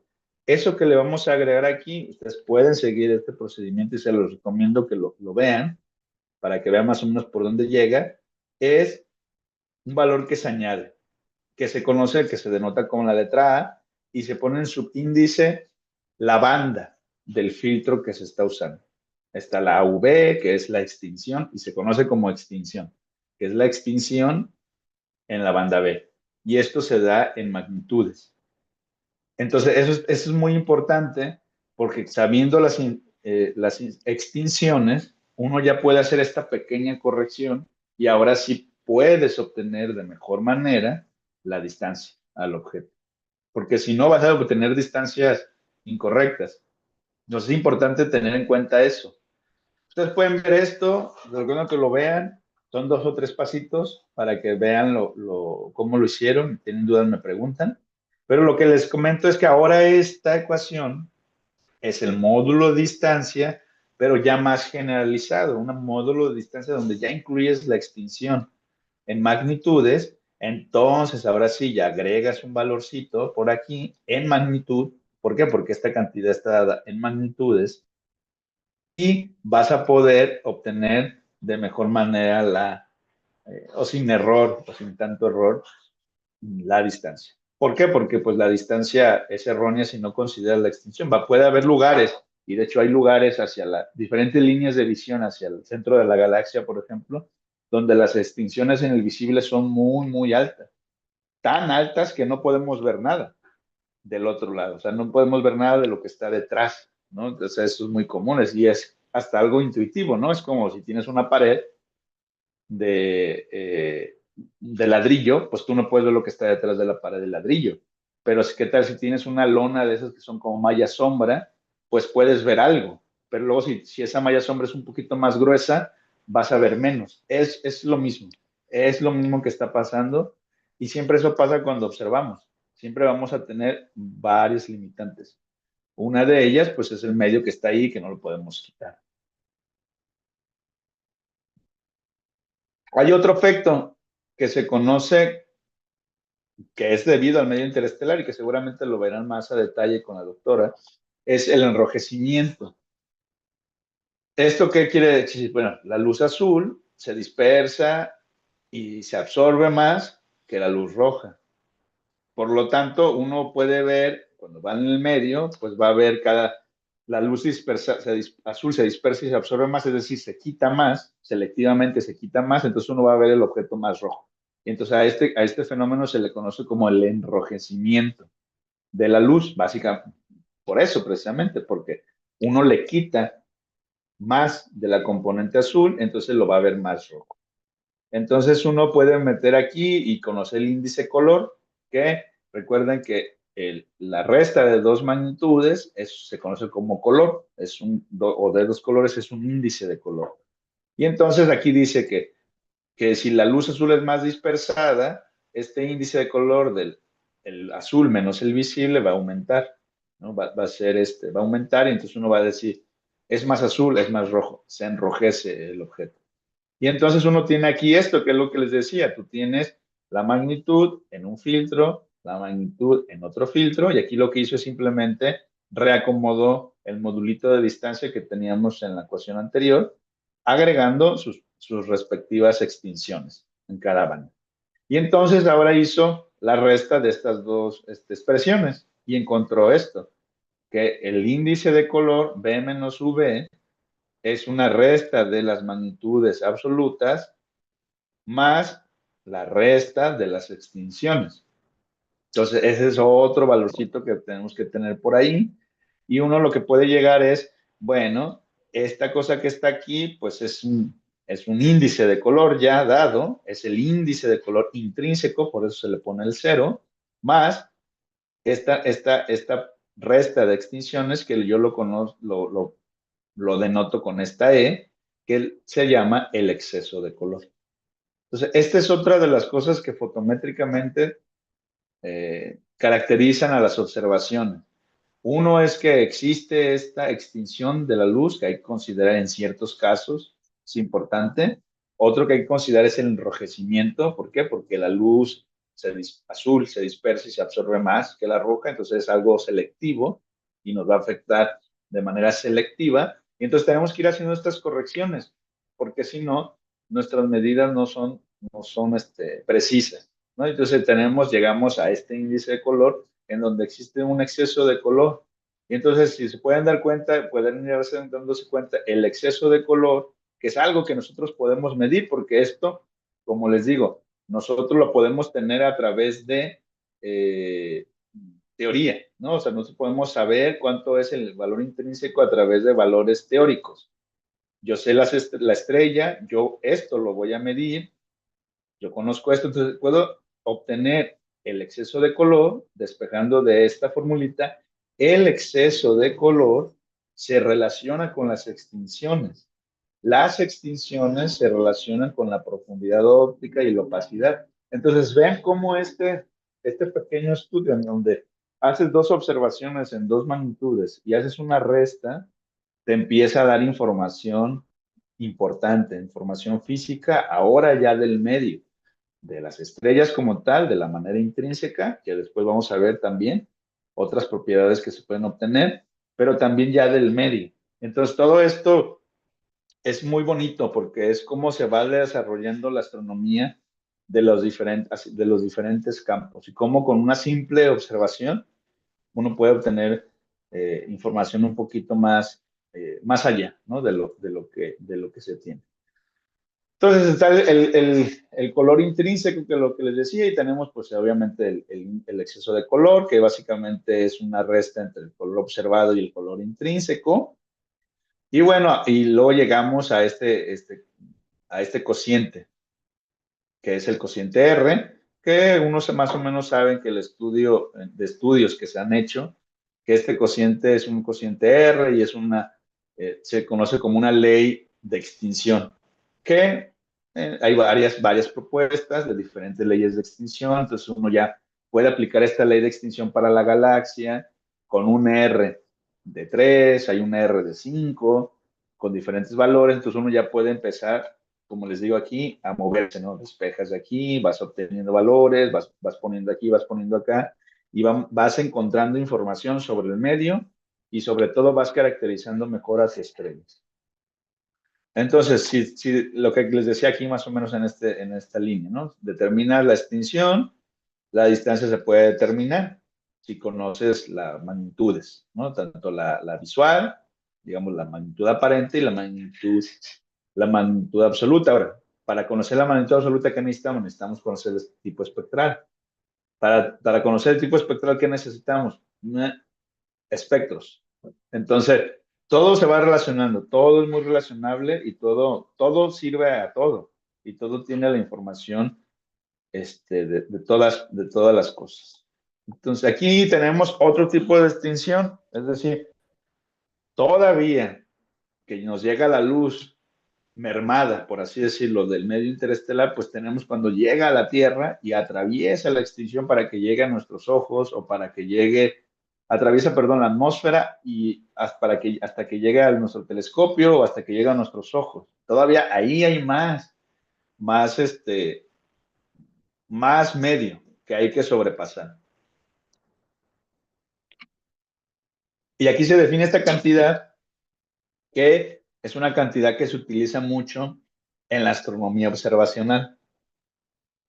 Speaker 1: Eso que le vamos a agregar aquí, ustedes pueden seguir este procedimiento y se los recomiendo que lo vean para que vean más o menos por dónde llega, es un valor que se añade, que se conoce, que se denota como la letra A, y se pone en subíndice la banda del filtro que se está usando. Está la AV, que es la extinción, y se conoce como extinción, que es la extinción en la banda B. Y esto se da en magnitudes. Entonces, eso es muy importante porque sabiendo las extinciones, uno ya puede hacer esta pequeña corrección y ahora sí puedes obtener de mejor manera la distancia al objeto. Porque si no, vas a obtener distancias incorrectas. Entonces, es importante tener en cuenta eso. Ustedes pueden ver esto, recuerdo que lo vean, son 2 o 3 pasitos para que vean cómo lo hicieron. Si tienen dudas, me preguntan. Pero lo que les comento es que ahora esta ecuación es el módulo de distancia, pero ya más generalizado, un módulo de distancia donde ya incluyes la extinción en magnitudes. Entonces, ahora sí, ya agregas un valorcito por aquí en magnitud. ¿Por qué? Porque esta cantidad está dada en magnitudes y vas a poder obtener de mejor manera o sin error, o sin tanto error, la distancia. ¿Por qué? Porque pues la distancia es errónea si no consideras la extinción. Puede haber lugares, y de hecho hay lugares hacia las diferentes líneas de visión hacia el centro de la galaxia, por ejemplo, donde las extinciones en el visible son muy, muy altas. Tan altas que no podemos ver nada del otro lado. O sea, no podemos ver nada de lo que está detrás, ¿no? Entonces, eso es muy común y es hasta algo intuitivo, ¿no? Es como si tienes una pared de ladrillo, pues tú no puedes ver lo que está detrás de la pared de ladrillo. Pero ¿qué tal si tienes una lona de esas que son como malla sombra? Pues puedes ver algo. Pero luego si esa malla sombra es un poquito más gruesa, vas a ver menos. Es lo mismo. Es lo mismo que está pasando y siempre eso pasa cuando observamos. Siempre vamos a tener varios limitantes. Una de ellas, pues, es el medio que está ahí que no lo podemos quitar. Hay otro efecto que se conoce que es debido al medio interestelar y que seguramente lo verán más a detalle con la doctora, es el enrojecimiento. ¿Esto qué quiere decir? Bueno, la luz azul se dispersa y se absorbe más que la luz roja. Por lo tanto, uno puede ver, cuando va en el medio, pues va a ver la luz azul se dispersa y se absorbe más, es decir, se quita más, selectivamente se quita más, entonces uno va a ver el objeto más rojo. Y entonces a este fenómeno se le conoce como el enrojecimiento de la luz, básicamente por eso precisamente, porque uno le quita más de la componente azul, entonces lo va a ver más rojo. Entonces uno puede meter aquí y conocer el índice color, que recuerden que la resta de 2 magnitudes se conoce como color, o de 2 colores es un índice de color. Y entonces aquí dice que si la luz azul es más dispersada, este índice de color del el azul menos el visible va a aumentar, ¿no? Va a aumentar y entonces uno va a decir, es más azul, es más rojo, se enrojece el objeto. Y entonces uno tiene aquí esto, que es lo que les decía, tú tienes la magnitud en un filtro, la magnitud en otro filtro, y aquí lo que hizo es simplemente reacomodó el modulito de distancia que teníamos en la ecuación anterior, agregando sus respectivas extinciones en cada banda. Y entonces ahora hizo la resta de estas dos expresiones y encontró esto, que el índice de color B menos V es una resta de las magnitudes absolutas más la resta de las extinciones. Entonces, ese es otro valorcito que tenemos que tener por ahí. Y uno lo que puede llegar es, bueno, esta cosa que está aquí, pues es un índice de color ya dado, es el índice de color intrínseco, por eso se le pone el 0, más esta resta de extinciones que yo lo conozco, lo denoto con esta E, que se llama el exceso de color. Entonces, esta es otra de las cosas que fotométricamente caracterizan a las observaciones. Uno es que existe esta extinción de la luz que hay que considerar en ciertos casos, es importante. Otro que hay que considerar es el enrojecimiento. ¿Por qué? Porque la luz azul se dispersa y se absorbe más que la roja, entonces es algo selectivo y nos va a afectar de manera selectiva. Y entonces tenemos que ir haciendo estas correcciones, porque si no, nuestras medidas no son precisas, ¿no? Entonces llegamos a este índice de color en donde existe un exceso de color. Y entonces, si se pueden dar cuenta, pueden ir dándose cuenta el exceso de color, que es algo que nosotros podemos medir, porque esto, como les digo, nosotros lo podemos tener a través de eh, teoría, ¿no? O sea, nosotros podemos saber cuánto es el valor intrínseco a través de valores teóricos. Yo sé la estrella, yo esto lo voy a medir, yo conozco esto, entonces puedo obtener el exceso de color despejando de esta formulita. El exceso de color se relaciona con las extinciones. Las extinciones se relacionan con la profundidad óptica y la opacidad. Entonces, vean cómo este pequeño estudio en donde haces dos observaciones en dos magnitudes y haces una resta, te empieza a dar información importante, información física, ahora ya del medio, de las estrellas como tal, de la manera intrínseca, que después vamos a ver también otras propiedades que se pueden obtener, pero también ya del medio. Entonces, todo esto es muy bonito porque es cómo se va desarrollando la astronomía de los diferentes campos y cómo con una simple observación uno puede obtener información un poquito más allá, ¿no? De lo que se tiene. Entonces está el color intrínseco, que es lo que les decía, y tenemos pues obviamente el exceso de color, que básicamente es una resta entre el color observado y el color intrínseco. Y bueno, y luego llegamos a este cociente, que es el cociente R, que unos más o menos saben que el estudio de estudios que se han hecho, que este cociente es un cociente R y se conoce como una ley de extinción, que hay varias propuestas de diferentes leyes de extinción, entonces uno ya puede aplicar esta ley de extinción para la galaxia con un R de 3, hay un R de 5, con diferentes valores, entonces uno ya puede empezar, como les digo aquí, a moverse, ¿no? Despejas de aquí, vas obteniendo valores, vas poniendo aquí, vas poniendo acá, y vas encontrando información sobre el medio y sobre todo vas caracterizando mejor a las estrellas. Entonces, si lo que les decía aquí más o menos en esta línea, ¿no? Determinas la extinción, la distancia se puede determinar si conoces las magnitudes, ¿no? Tanto la visual, digamos, la magnitud aparente y la magnitud absoluta. Ahora, para conocer la magnitud absoluta, ¿qué necesitamos? Necesitamos conocer el tipo espectral. Para conocer el tipo espectral, ¿qué necesitamos? Espectros. Entonces, todo se va relacionando, todo es muy relacionable y todo sirve a todo y todo tiene la información de todas las cosas. Entonces, aquí tenemos otro tipo de extinción, es decir, todavía que nos llega la luz mermada, por así decirlo, del medio interestelar, pues tenemos cuando llega a la Tierra y atraviesa la extinción para que llegue a nuestros ojos o para que atraviesa, perdón, la atmósfera y hasta que llegue a nuestro telescopio o hasta que llegue a nuestros ojos. Todavía ahí hay más, más medio que hay que sobrepasar. Y aquí se define esta cantidad, que es una cantidad que se utiliza mucho en la astronomía observacional.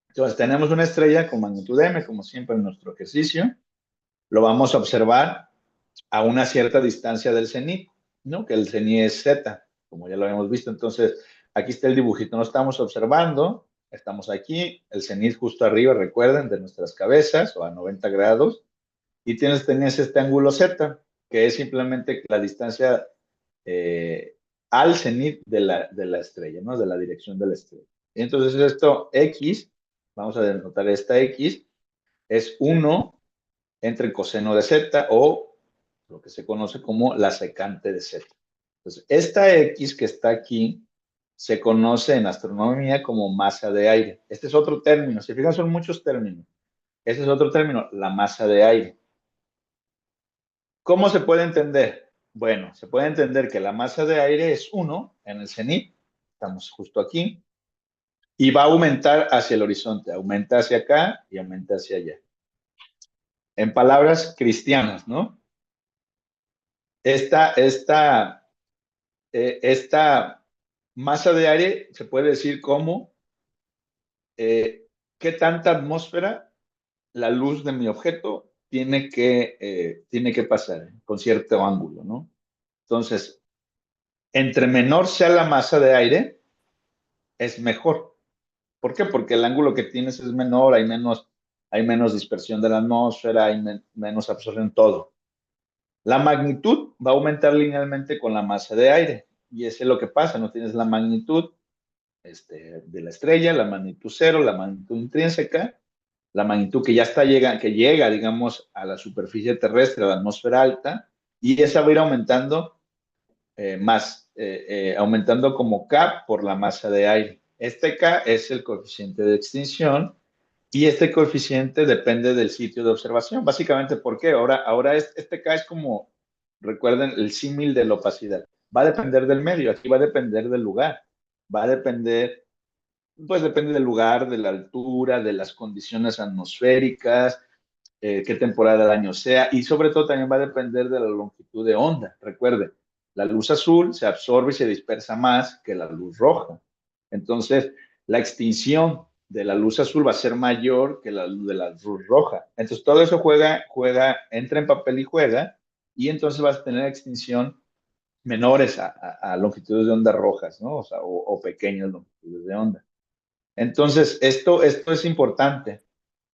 Speaker 1: Entonces, tenemos una estrella con magnitud M, como siempre en nuestro ejercicio. Lo vamos a observar a una cierta distancia del cenit, ¿no? Que el cenit es Z, como ya lo habíamos visto. Entonces, aquí está el dibujito. No estamos observando, estamos aquí, el cenit justo arriba, recuerden, de nuestras cabezas, o a 90 grados. Y tenías este ángulo Z, que es simplemente la distancia al cenit de la estrella, ¿no? De la dirección de la estrella. Entonces, esto X, vamos a denotar esta X, es 1 entre el coseno de Z o lo que se conoce como la secante de Z. Entonces, esta X que está aquí se conoce en astronomía como masa de aire. Este es otro término. Si fijan, son muchos términos. Ese es otro término, la masa de aire. ¿Cómo se puede entender? Bueno, se puede entender que la masa de aire es 1 en el cenit, estamos justo aquí, y va a aumentar hacia el horizonte, aumenta hacia acá y aumenta hacia allá. En palabras cristianas, ¿no? Esta, esta, esta masa de aire se puede decir como qué tanta atmósfera la luz de mi objeto tiene que pasar con cierto ángulo, ¿no? Entonces, entre menor sea la masa de aire, es mejor. ¿Por qué? Porque el ángulo que tienes es menor, hay menos dispersión de la atmósfera, menos absorción, todo. La magnitud va a aumentar linealmente con la masa de aire. Y eso es lo que pasa, no tienes la magnitud de la estrella, la magnitud cero, la magnitud intrínseca, la magnitud que ya que llega, digamos, a la superficie terrestre, a la atmósfera alta, y esa va a ir aumentando aumentando como K por la masa de aire. Este K es el coeficiente de extinción y este coeficiente depende del sitio de observación. Básicamente, ¿por qué? Ahora este K es como, recuerden, el símil de la opacidad. Va a depender del medio, aquí va a depender del lugar. Va a depender, pues depende del lugar, de la altura, de las condiciones atmosféricas, qué temporada del año sea, y sobre todo también va a depender de la longitud de onda. Recuerde, la luz azul se absorbe y se dispersa más que la luz roja. Entonces, la extinción de la luz azul va a ser mayor que la luz de la luz roja. Entonces, todo eso entra en papel y juega, y entonces vas a tener extinción menores a longitudes de onda rojas, ¿no? O sea, o pequeñas longitudes de onda. Entonces, esto es importante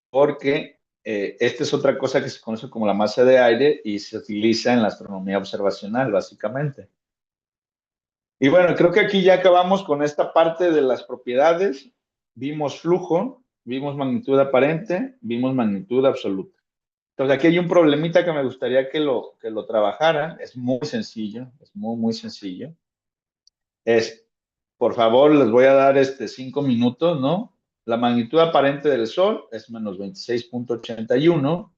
Speaker 1: porque esta es otra cosa que se conoce como la masa de aire y se utiliza en la astronomía observacional, básicamente. Y bueno, creo que aquí ya acabamos con esta parte de las propiedades. Vimos flujo, vimos magnitud aparente, vimos magnitud absoluta. Entonces aquí hay un problemita que me gustaría que lo trabajaran. Es muy sencillo, es muy, muy sencillo. Es, por favor, les voy a dar 5 minutos, ¿no? La magnitud aparente del Sol es menos 26,81.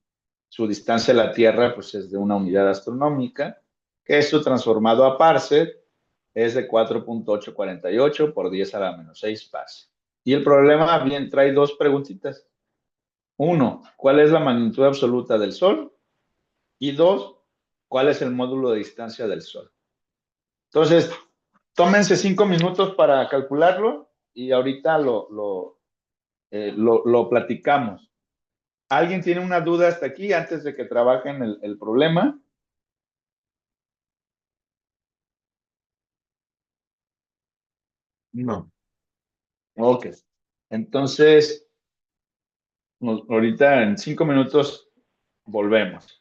Speaker 1: Su distancia a la Tierra, pues, es de una unidad astronómica, que eso transformado a parsec es de 4,848 por 10 a la menos 6 parsec. Y el problema bien trae dos preguntitas. Uno, ¿cuál es la magnitud absoluta del Sol? Y dos, ¿cuál es el módulo de distancia del Sol? Entonces, tómense 5 minutos para calcularlo y ahorita lo platicamos. ¿Alguien tiene una duda hasta aquí antes de que trabajen el problema? No. Ok. Entonces, ahorita en 5 minutos volvemos.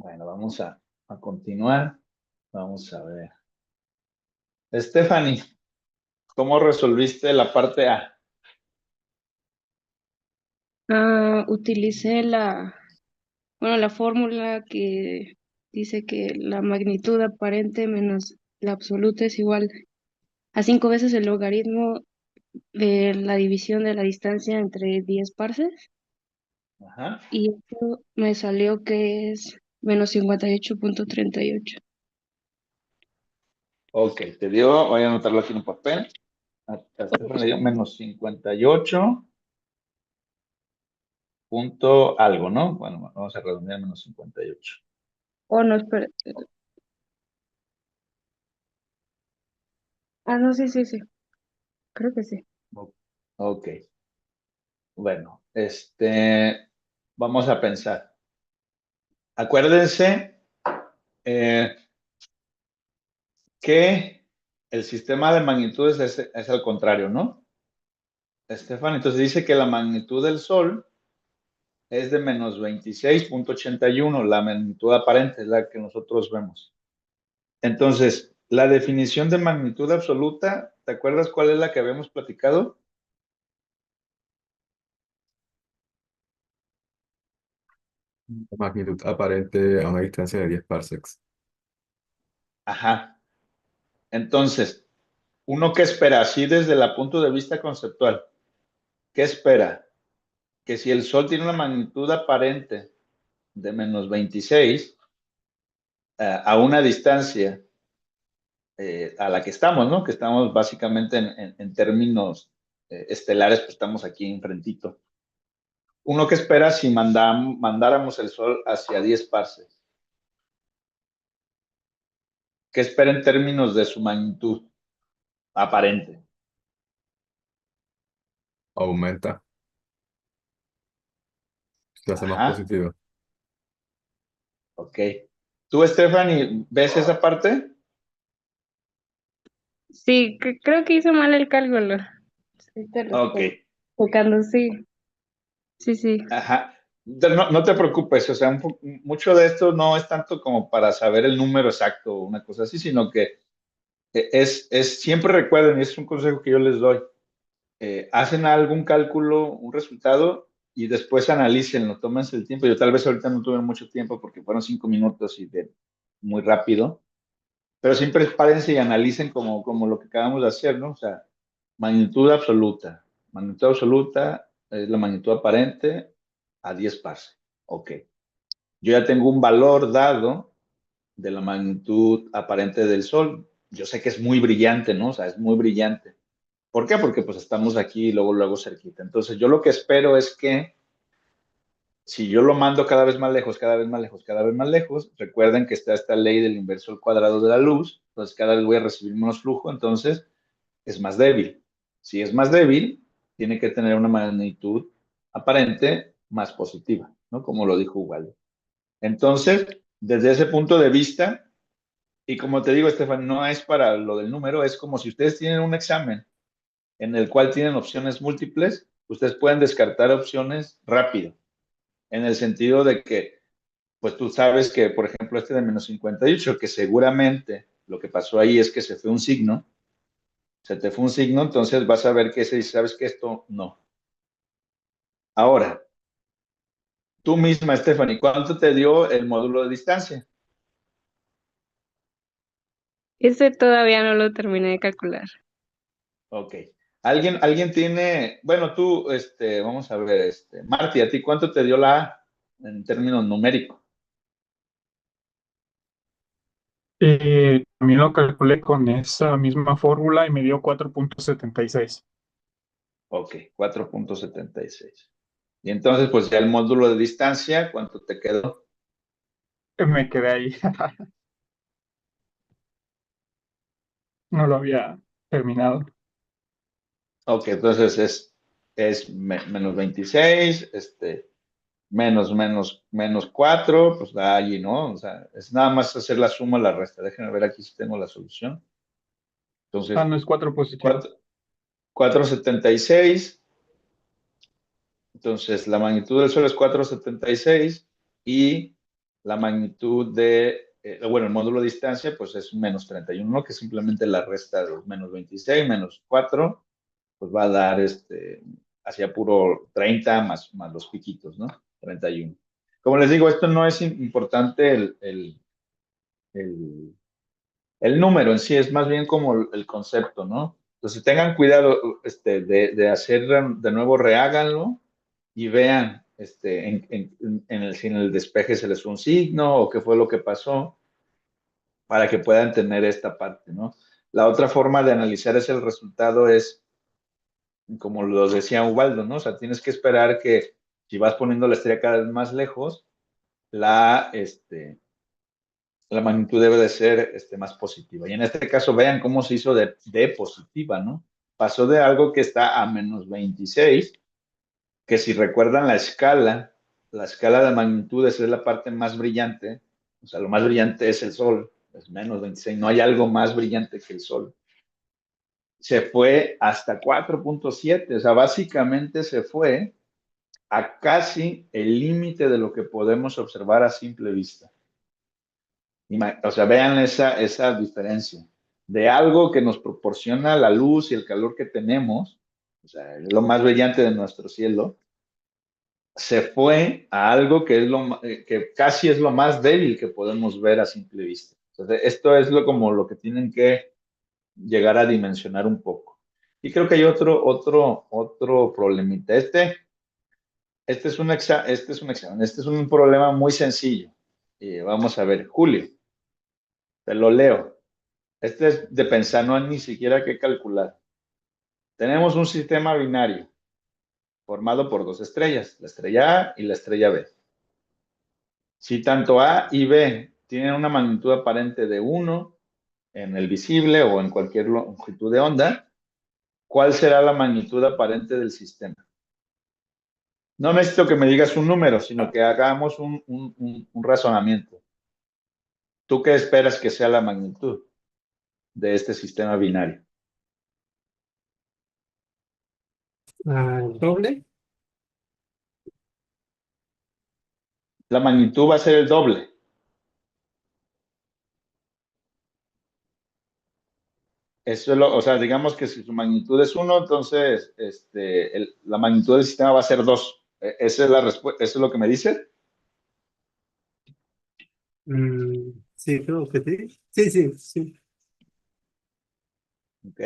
Speaker 1: Bueno, vamos a continuar. Vamos a ver. Stephanie, ¿cómo resolviste la parte A?
Speaker 3: Utilicé la fórmula que dice que la magnitud aparente menos la absoluta es igual a 5 veces el logaritmo de la división de la distancia entre 10 parsecs.
Speaker 1: Ajá.
Speaker 3: Y esto me salió que es menos 58,38.
Speaker 1: Ok, te dio, voy a anotarlo aquí en un papel. A Stephanie le dio menos 58 punto algo, ¿no? Bueno, vamos a redondear menos 58.
Speaker 3: Oh, no, espera. No, sí, sí, sí. Creo que sí.
Speaker 1: Ok, bueno, vamos a pensar. Acuérdense eh, que el sistema de magnitudes es al contrario, ¿no? Estefan, entonces dice que la magnitud del Sol es de menos 26,81, la magnitud aparente es la que nosotros vemos. Entonces, la definición de magnitud absoluta, ¿te acuerdas cuál es la que habíamos platicado?
Speaker 4: Magnitud aparente a una distancia de 10 parsecs.
Speaker 1: Ajá. Entonces, ¿uno qué espera? Así desde el punto de vista conceptual. ¿Qué espera? Que si el Sol tiene una magnitud aparente de menos 26, a una distancia a la que estamos, ¿no? Que estamos básicamente en términos estelares, pues estamos aquí enfrentito. Uno que espera si mandáramos el Sol hacia 10 parsecs. ¿Qué espera en términos de su magnitud aparente?
Speaker 4: Aumenta. Se hace más
Speaker 1: Ajá,
Speaker 4: positivo.
Speaker 1: ok. ¿Tú, Stephanie, ves esa parte?
Speaker 3: Sí, creo que hice mal el cálculo. Ahorita lo
Speaker 1: Ok,
Speaker 3: estoy tocando, sí. Sí, sí.
Speaker 1: ajá. No te preocupes, o sea, mucho de esto no es tanto como para saber el número exacto o una cosa así, sino que siempre recuerden, y es un consejo que yo les doy, hacen algún cálculo, un resultado, y después analícenlo, tómense el tiempo. Yo tal vez ahorita no tuve mucho tiempo porque fueron 5 minutos y muy rápido, pero siempre párense y analicen como lo que acabamos de hacer, ¿no? O sea, magnitud absoluta. Magnitud absoluta es la magnitud aparente a 10 parsecs. Ok. Yo ya tengo un valor dado de la magnitud aparente del Sol. Yo sé que es muy brillante, ¿no? O sea, es muy brillante. ¿Por qué? Porque pues estamos aquí luego cerquita. Entonces yo lo que espero es que si yo lo mando cada vez más lejos, cada vez más lejos, cada vez más lejos, recuerden que está esta ley del inverso al cuadrado de la luz, entonces cada vez voy a recibir menos flujo, entonces es más débil. Si es más débil, tiene que tener una magnitud aparente más positiva, ¿no? Como lo dijo Wally. Entonces, desde ese punto de vista, y como te digo, Estefan, no es para lo del número, es como si ustedes tienen un examen en el cual tienen opciones múltiples, ustedes pueden descartar opciones rápido, en el sentido de que, pues tú sabes que, por ejemplo, este de menos 58, que seguramente lo que pasó ahí es que se fue un signo, se te fue un signo, entonces vas a ver que ese, sabes que esto no. Ahora, tú misma, Stephanie, ¿cuánto te dio el módulo de distancia?
Speaker 3: Ese todavía no lo terminé de calcular.
Speaker 1: Ok. ¿Alguien tiene, bueno, tú, vamos a ver, Marti, ¿a ti cuánto te dio la A en términos numéricos?
Speaker 5: También lo calculé con esa misma fórmula y me dio 4,76.
Speaker 1: Ok, 4,76. Y entonces, pues ya el módulo de distancia, ¿cuánto te quedó?
Speaker 5: Me quedé ahí. No lo había terminado.
Speaker 1: Ok, entonces es menos 26, menos 4, pues da allí, ¿no? O sea, es nada más hacer la suma, la resta. Déjenme ver aquí si tengo la solución. Entonces,
Speaker 5: No es 4 positivo.
Speaker 1: 4, 4,76. Entonces, la magnitud del Sol es 4,76 y la magnitud de, bueno, el módulo de distancia, pues es menos 31, ¿no? Que simplemente la resta de los menos 26, menos 4, pues va a dar hacia puro 30 más los piquitos, ¿no? 31. Como les digo, esto no es importante el, el número en sí, es más bien como el concepto, ¿no? Entonces tengan cuidado de hacer de nuevo, reháganlo y vean si en el despeje se les fue un signo o qué fue lo que pasó para que puedan tener esta parte, ¿no? La otra forma de analizar ese resultado es, como lo decía Ubaldo, ¿no? O sea, tienes que esperar que si vas poniendo la estrella cada vez más lejos, la, la magnitud debe de ser más positiva. Y en este caso, vean cómo se hizo de positiva, ¿no? Pasó de algo que está a menos 26, que si recuerdan la escala de magnitudes es la parte más brillante, o sea, lo más brillante es el Sol, es menos 26, no hay algo más brillante que el Sol. Se fue hasta 4.7, o sea, básicamente se fue a casi el límite de lo que podemos observar a simple vista. O sea, vean esa diferencia de algo que nos proporciona la luz y el calor que tenemos, o sea, lo más brillante de nuestro cielo, se fue a algo que casi es lo más débil que podemos ver a simple vista. Entonces, esto es como lo que tienen que llegar a dimensionar un poco. Y creo que hay otro problemita. Este es un examen, este es un problema muy sencillo. Y vamos a ver, Julio, te lo leo. Este es de pensar, no hay ni siquiera que calcular. Tenemos un sistema binario formado por dos estrellas, la estrella A y la estrella B. Si tanto A y B tienen una magnitud aparente de 1 en el visible o en cualquier longitud de onda, ¿cuál será la magnitud aparente del sistema? No necesito que me digas un número, sino que hagamos un razonamiento. ¿Tú qué esperas que sea la magnitud de este sistema binario?
Speaker 6: Doble.
Speaker 1: La magnitud va a ser el doble. Eso es o sea, digamos que si su magnitud es 1, entonces la magnitud del sistema va a ser 2. Esa es la respuesta, ¿eso es lo que me dice?
Speaker 6: Sí, creo que sí. Sí, sí, sí.
Speaker 1: Ok.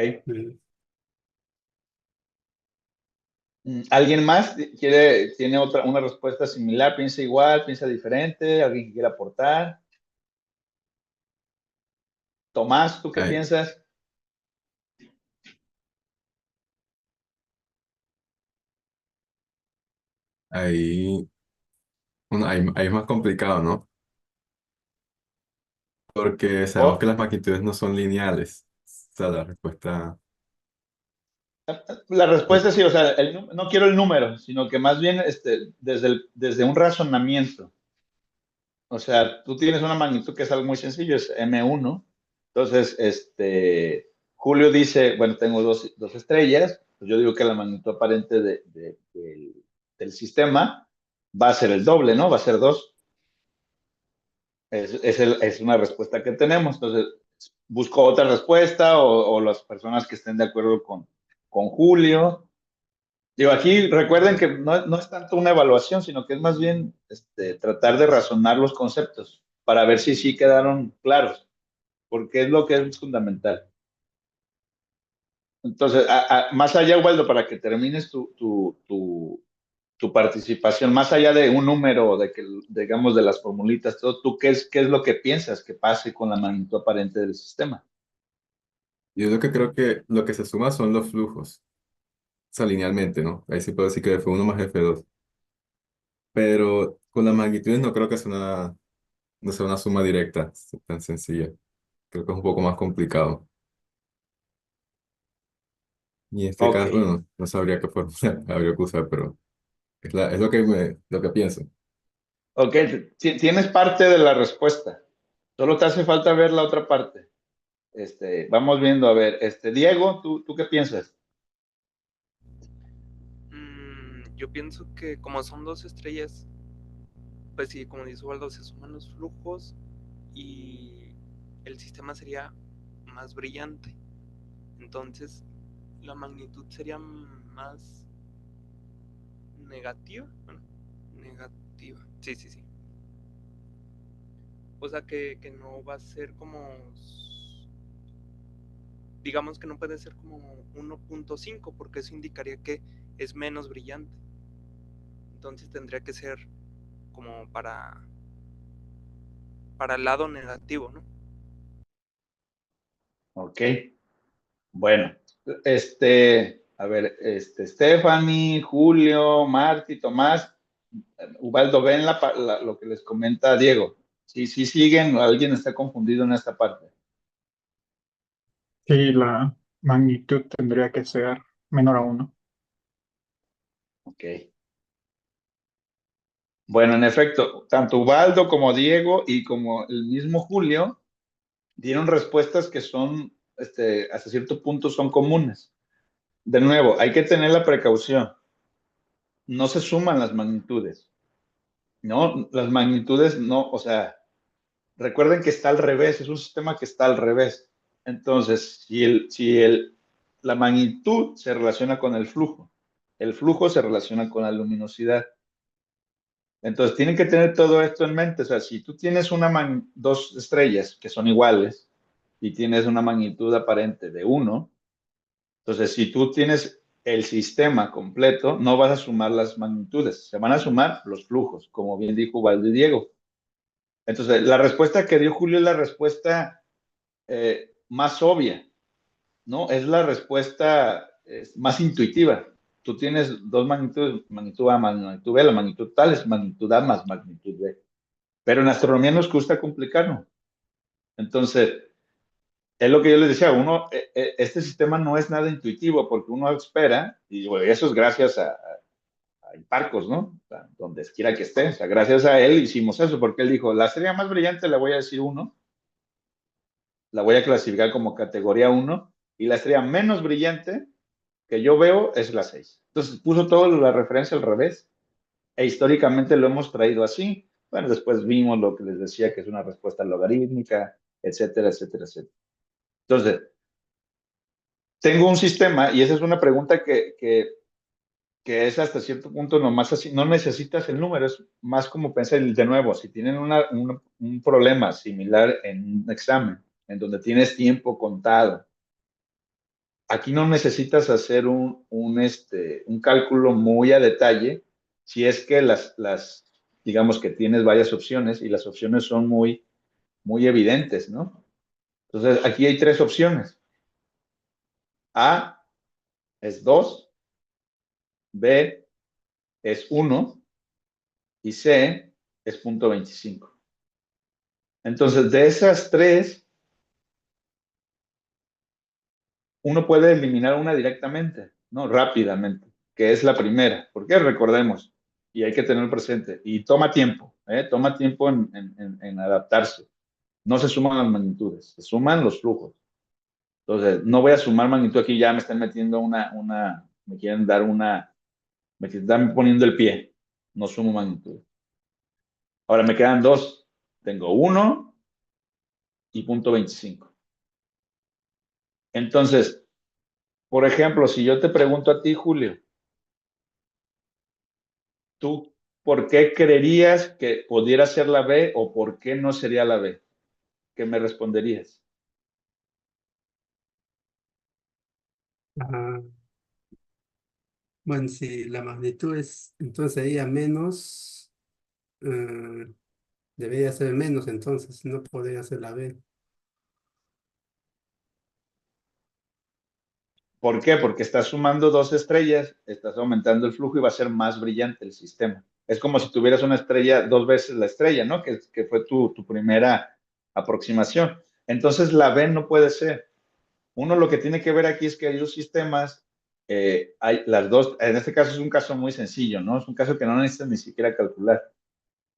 Speaker 6: Mm,
Speaker 1: ¿Alguien más tiene una respuesta similar? ¿Piensa igual? ¿Piensa diferente? ¿Alguien que quiera aportar? Tomás, ¿tú qué
Speaker 4: Ahí,
Speaker 1: piensas?
Speaker 4: ahí, bueno, ahí es más complicado, ¿no? Porque sabemos que
Speaker 1: Oh,
Speaker 4: las magnitudes no son lineales. O sea, la respuesta...
Speaker 1: la respuesta sí, o sea, no quiero el número, sino que más bien desde un razonamiento. O sea, tú tienes una magnitud que es algo muy sencillo, es M1. Entonces, Julio dice, bueno, tengo dos estrellas, pues yo digo que la magnitud aparente del sistema va a ser el doble, ¿no? Va a ser 2. Es una respuesta que tenemos. Entonces, busco otra respuesta o las personas que estén de acuerdo con Julio. Digo, aquí recuerden que no es tanto una evaluación, sino que es más bien tratar de razonar los conceptos para ver si sí quedaron claros, porque es lo que es fundamental. Entonces, más allá, Waldo, para que termines tu participación, más allá de un número, de que, digamos, de las formulitas, todo, ¿tú qué es lo que piensas que pase con la magnitud aparente del sistema?
Speaker 4: Yo lo que creo que lo que se suma son los flujos. O sea, linealmente, ¿no? Ahí sí puedo decir que F1 más F2. Pero con las magnitudes no creo que sea no sea una suma directa tan sencilla. Creo que es un poco más complicado. Y en este
Speaker 1: Ok,
Speaker 4: caso, bueno, no sabría qué fórmula habría que usar, pero es lo que pienso.
Speaker 1: ok, tienes parte de la respuesta, solo te hace falta ver la otra parte. Vamos viendo, a ver, Diego, ¿tú qué piensas?
Speaker 2: Yo pienso que como son dos estrellas, pues sí, como dice Waldo, se suman los flujos y el sistema sería más brillante. Entonces, la magnitud sería más negativa. Bueno, negativa. Sí, sí, sí. O sea que no va a ser como, digamos que no puede ser como 1.5 porque eso indicaría que es menos brillante. Entonces tendría que ser como para el lado negativo, ¿no?
Speaker 1: Ok. Bueno, a ver, Stephanie, Julio, Marty, Tomás, Ubaldo, ven lo que les comenta Diego. Sí, sí siguen, o alguien está confundido en esta parte.
Speaker 5: Sí, la magnitud tendría que ser menor a 1.
Speaker 1: Ok. Bueno, en efecto, tanto Ubaldo como Diego y como el mismo Julio dieron respuestas que son, hasta cierto punto son comunes. De nuevo, hay que tener la precaución. No se suman las magnitudes, ¿no? Las magnitudes no, o sea, recuerden que está al revés, es un sistema que está al revés. Entonces, la magnitud se relaciona con el flujo se relaciona con la luminosidad. Entonces, tienen que tener todo esto en mente. O sea, si tú tienes dos estrellas que son iguales y tienes una magnitud aparente de 1, entonces, si tú tienes el sistema completo, no vas a sumar las magnitudes, se van a sumar los flujos, como bien dijo Valde Diego. Entonces, la respuesta que dio Julio es la respuesta más obvia, ¿no? Es la respuesta más intuitiva. Tú tienes dos magnitudes, magnitud A más magnitud B, la magnitud tal es magnitud A más magnitud B. Pero en astronomía nos gusta complicarnos. Entonces, es lo que yo les decía, este sistema no es nada intuitivo porque uno espera, y bueno, eso es gracias a Hipparcos, ¿no? O sea, donde quiera que esté. O sea, gracias a él hicimos eso, porque él dijo, la estrella más brillante le voy a decir 1, la voy a clasificar como categoría 1, y la estrella menos brillante que yo veo es la 6. Entonces puso toda la referencia al revés, e históricamente lo hemos traído así. Bueno, después vimos lo que les decía, que es una respuesta logarítmica, etcétera, etcétera, etcétera. Entonces, tengo un sistema, y esa es una pregunta que es hasta cierto punto nomás así, no necesitas el número, es más como pensar de nuevo, si tienen un problema similar en un examen, en donde tienes tiempo contado, aquí no necesitas hacer un cálculo muy a detalle, si es que digamos que tienes varias opciones y las opciones son muy, muy evidentes, ¿no? Entonces, aquí hay tres opciones. A es 2, B es 1 y C es 0.25. Entonces, de esas tres, uno puede eliminar una directamente, ¿no? Rápidamente, que es la primera. Porque recordemos, y hay que tener presente, y toma tiempo, ¿eh? Toma tiempo en adaptarse. No se suman las magnitudes, se suman los flujos. Entonces, no voy a sumar magnitud aquí, ya me están metiendo me quieren dar me están poniendo el pie. No sumo magnitud. Ahora me quedan dos. Tengo 1 y 0.25. Entonces, por ejemplo, si yo te pregunto a ti, Julio, ¿tú por qué creerías que pudiera ser la B o por qué no sería la B? ¿Qué me responderías?
Speaker 6: Ah, bueno, si la magnitud es, entonces sería menos, debería ser menos, entonces no podría ser la B.
Speaker 1: ¿Por qué? Porque estás sumando dos estrellas, estás aumentando el flujo y va a ser más brillante el sistema. Es como si tuvieras una estrella, dos veces la estrella, ¿no? Que fue tu primera aproximación. Entonces la B no puede ser. Uno lo que tiene que ver aquí es que hay dos sistemas, hay las dos, en este caso es un caso muy sencillo, ¿no? Es un caso que no necesitas ni siquiera calcular.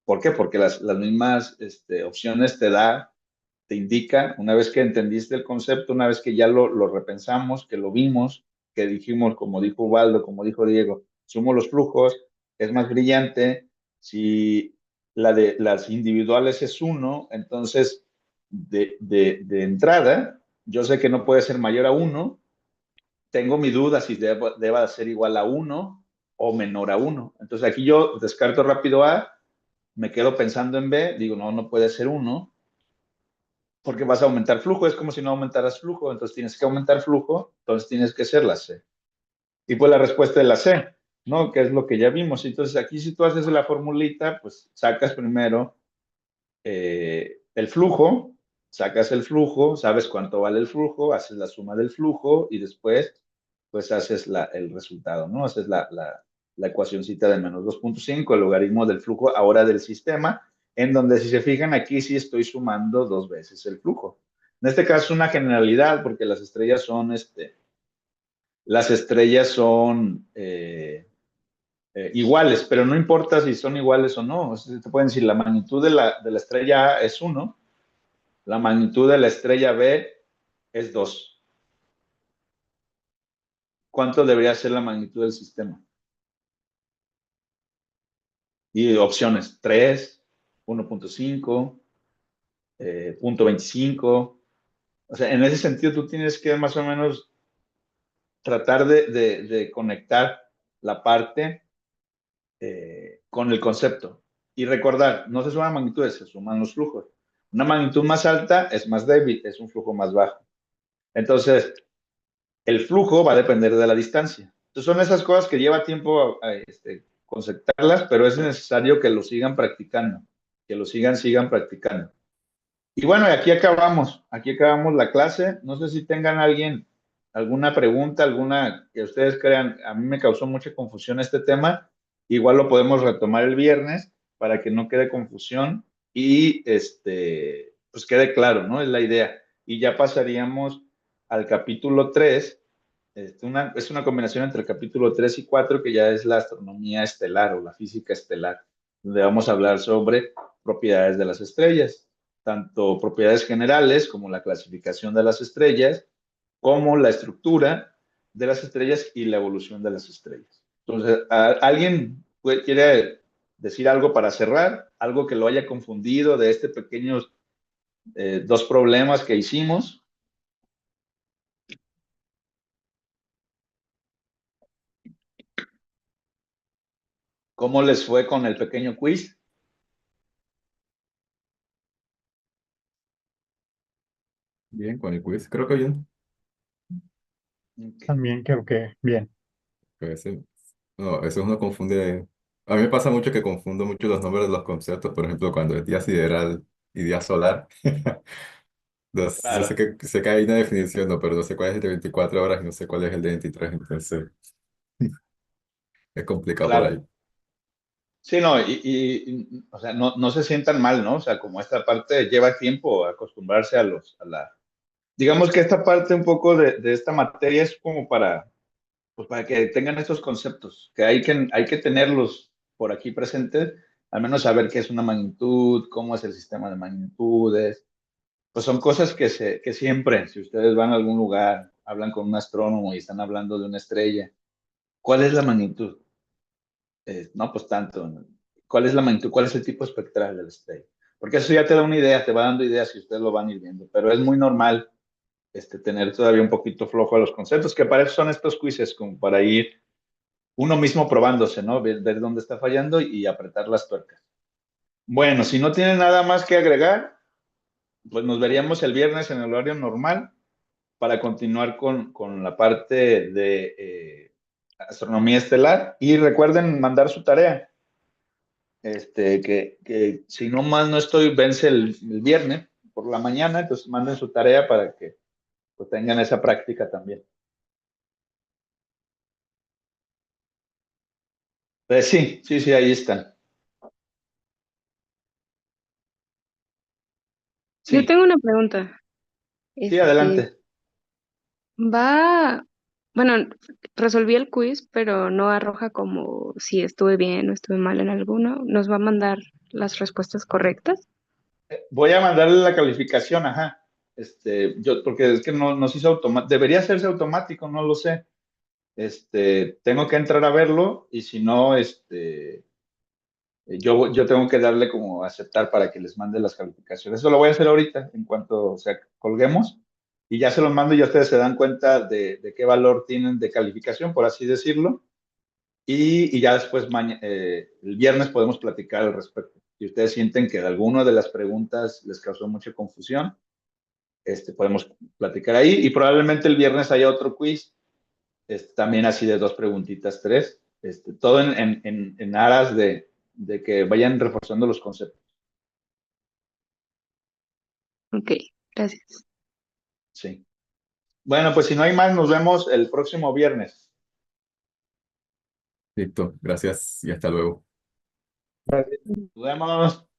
Speaker 1: ¿Por qué? Porque las mismas opciones te indica, una vez que entendiste el concepto, una vez que ya lo repensamos, que lo vimos, que dijimos, como dijo Ubaldo, como dijo Diego, sumo los flujos, es más brillante. Si las individuales es 1, entonces de entrada, yo sé que no puede ser mayor a 1, tengo mi duda si deba ser igual a 1 o menor a 1. Entonces aquí yo descarto rápido A, me quedo pensando en B, digo, no, no puede ser 1, porque vas a aumentar flujo, es como si no aumentaras flujo, entonces tienes que aumentar flujo, entonces tienes que ser la C. Y pues la respuesta es la C, ¿no? Que es lo que ya vimos. Entonces aquí si tú haces la formulita, pues sacas primero el flujo, sacas el flujo, sabes cuánto vale el flujo, haces la suma del flujo y después pues haces el resultado, ¿no? Haces la ecuacioncita de menos 2.5, el logaritmo del flujo ahora del sistema, en donde si se fijan aquí sí estoy sumando 2 veces el flujo. En este caso es una generalidad porque las estrellas son, iguales, pero no importa si son iguales o no. O sea, te pueden decir la magnitud de la estrella A es 1, la magnitud de la estrella B es 2. ¿Cuánto debería ser la magnitud del sistema? Y opciones 3, 1.5, 0.25. O sea, en ese sentido tú tienes que más o menos tratar de conectar la parte con el concepto. Y recordar, no se suman magnitudes, se suman los flujos. Una magnitud más alta es más débil, es un flujo más bajo. Entonces, el flujo va a depender de la distancia. Entonces, son esas cosas que lleva tiempo conceptarlas, pero es necesario que lo sigan practicando, que lo sigan practicando. Y bueno, aquí acabamos la clase. No sé si tengan alguna pregunta, alguna que ustedes crean. A mí me causó mucha confusión este tema. Igual lo podemos retomar el viernes para que no quede confusión y pues quede claro, ¿no? Es la idea. Y ya pasaríamos al capítulo 3. Es una combinación entre el capítulo 3 y 4 que ya es la astronomía estelar o la física estelar, donde vamos a hablar sobre propiedades de las estrellas, tanto propiedades generales como la clasificación de las estrellas, como la estructura de las estrellas y la evolución de las estrellas. Entonces, ¿alguien quiere decir algo para cerrar? ¿Algo que lo haya confundido de este pequeños dos problemas que hicimos? ¿Cómo les fue con el pequeño quiz?
Speaker 4: Bien, con el quiz, creo que bien.
Speaker 1: Okay.
Speaker 5: También creo que bien.
Speaker 4: A veces, no, a veces uno confunde. A mí me pasa mucho que confundo mucho los nombres de los conceptos, por ejemplo, cuando es día sideral y día solar. Yo
Speaker 1: Claro,
Speaker 4: sé que hay una definición, no, pero no sé cuál es el de 24 horas y no sé cuál es el de 23, entonces es complicado por ahí.
Speaker 1: claro. Sí, no, o sea, no se sientan mal, ¿no? O sea, como esta parte lleva tiempo acostumbrarse digamos que esta parte un poco de esta materia es como pues para que tengan estos conceptos, que hay que tenerlos por aquí presentes, al menos saber qué es una magnitud, cómo es el sistema de magnitudes, pues son cosas que siempre, si ustedes van a algún lugar, hablan con un astrónomo y están hablando de una estrella, ¿cuál es la magnitud? No, pues tanto. ¿Cuál es la magnitud? ¿Cuál es el tipo espectral de la estrella? Porque eso ya te da una idea, te va dando ideas y ustedes lo van a ir viendo. Pero es muy normal tener todavía un poquito flojo a los conceptos, que para eso son estos quizzes, como para ir uno mismo probándose, ¿no? Ver dónde está fallando y apretar las tuercas. Bueno, si no tienen nada más que agregar, pues nos veríamos el viernes en el horario normal para continuar con la parte de astronomía estelar. Y recuerden mandar su tarea. Que si no más no estoy, vence el viernes por la mañana, entonces manden su tarea para que pues, tengan esa práctica también. Pues sí, ahí están.
Speaker 3: Yo
Speaker 1: Sí,
Speaker 3: tengo una pregunta.
Speaker 1: sí,
Speaker 3: Este,
Speaker 1: adelante.
Speaker 3: va, bueno, resolví el quiz, pero no arroja como si estuve bien o estuve mal en alguno. ¿Nos va a mandar las respuestas correctas?
Speaker 1: Voy a mandarle la calificación, ajá. Porque es que no se hizo automático, debería hacerse automático, no lo sé. Tengo que entrar a verlo y si no, Yo tengo que darle como aceptar para que les mande las calificaciones. Eso lo voy a hacer ahorita, en cuanto, o sea, colguemos, y ya se los mando y ya ustedes se dan cuenta de qué valor tienen de calificación, por así decirlo, y ya después el viernes podemos platicar al respecto. Si ustedes sienten que de alguna de las preguntas les causó mucha confusión, podemos platicar ahí, y probablemente el viernes haya otro quiz, también así de 2 preguntitas, 3, todo en aras de que vayan reforzando los conceptos.
Speaker 3: Ok, gracias.
Speaker 1: Sí. Bueno, pues si no hay más, nos vemos el próximo viernes.
Speaker 4: Listo, gracias y hasta luego.
Speaker 1: Nos vemos.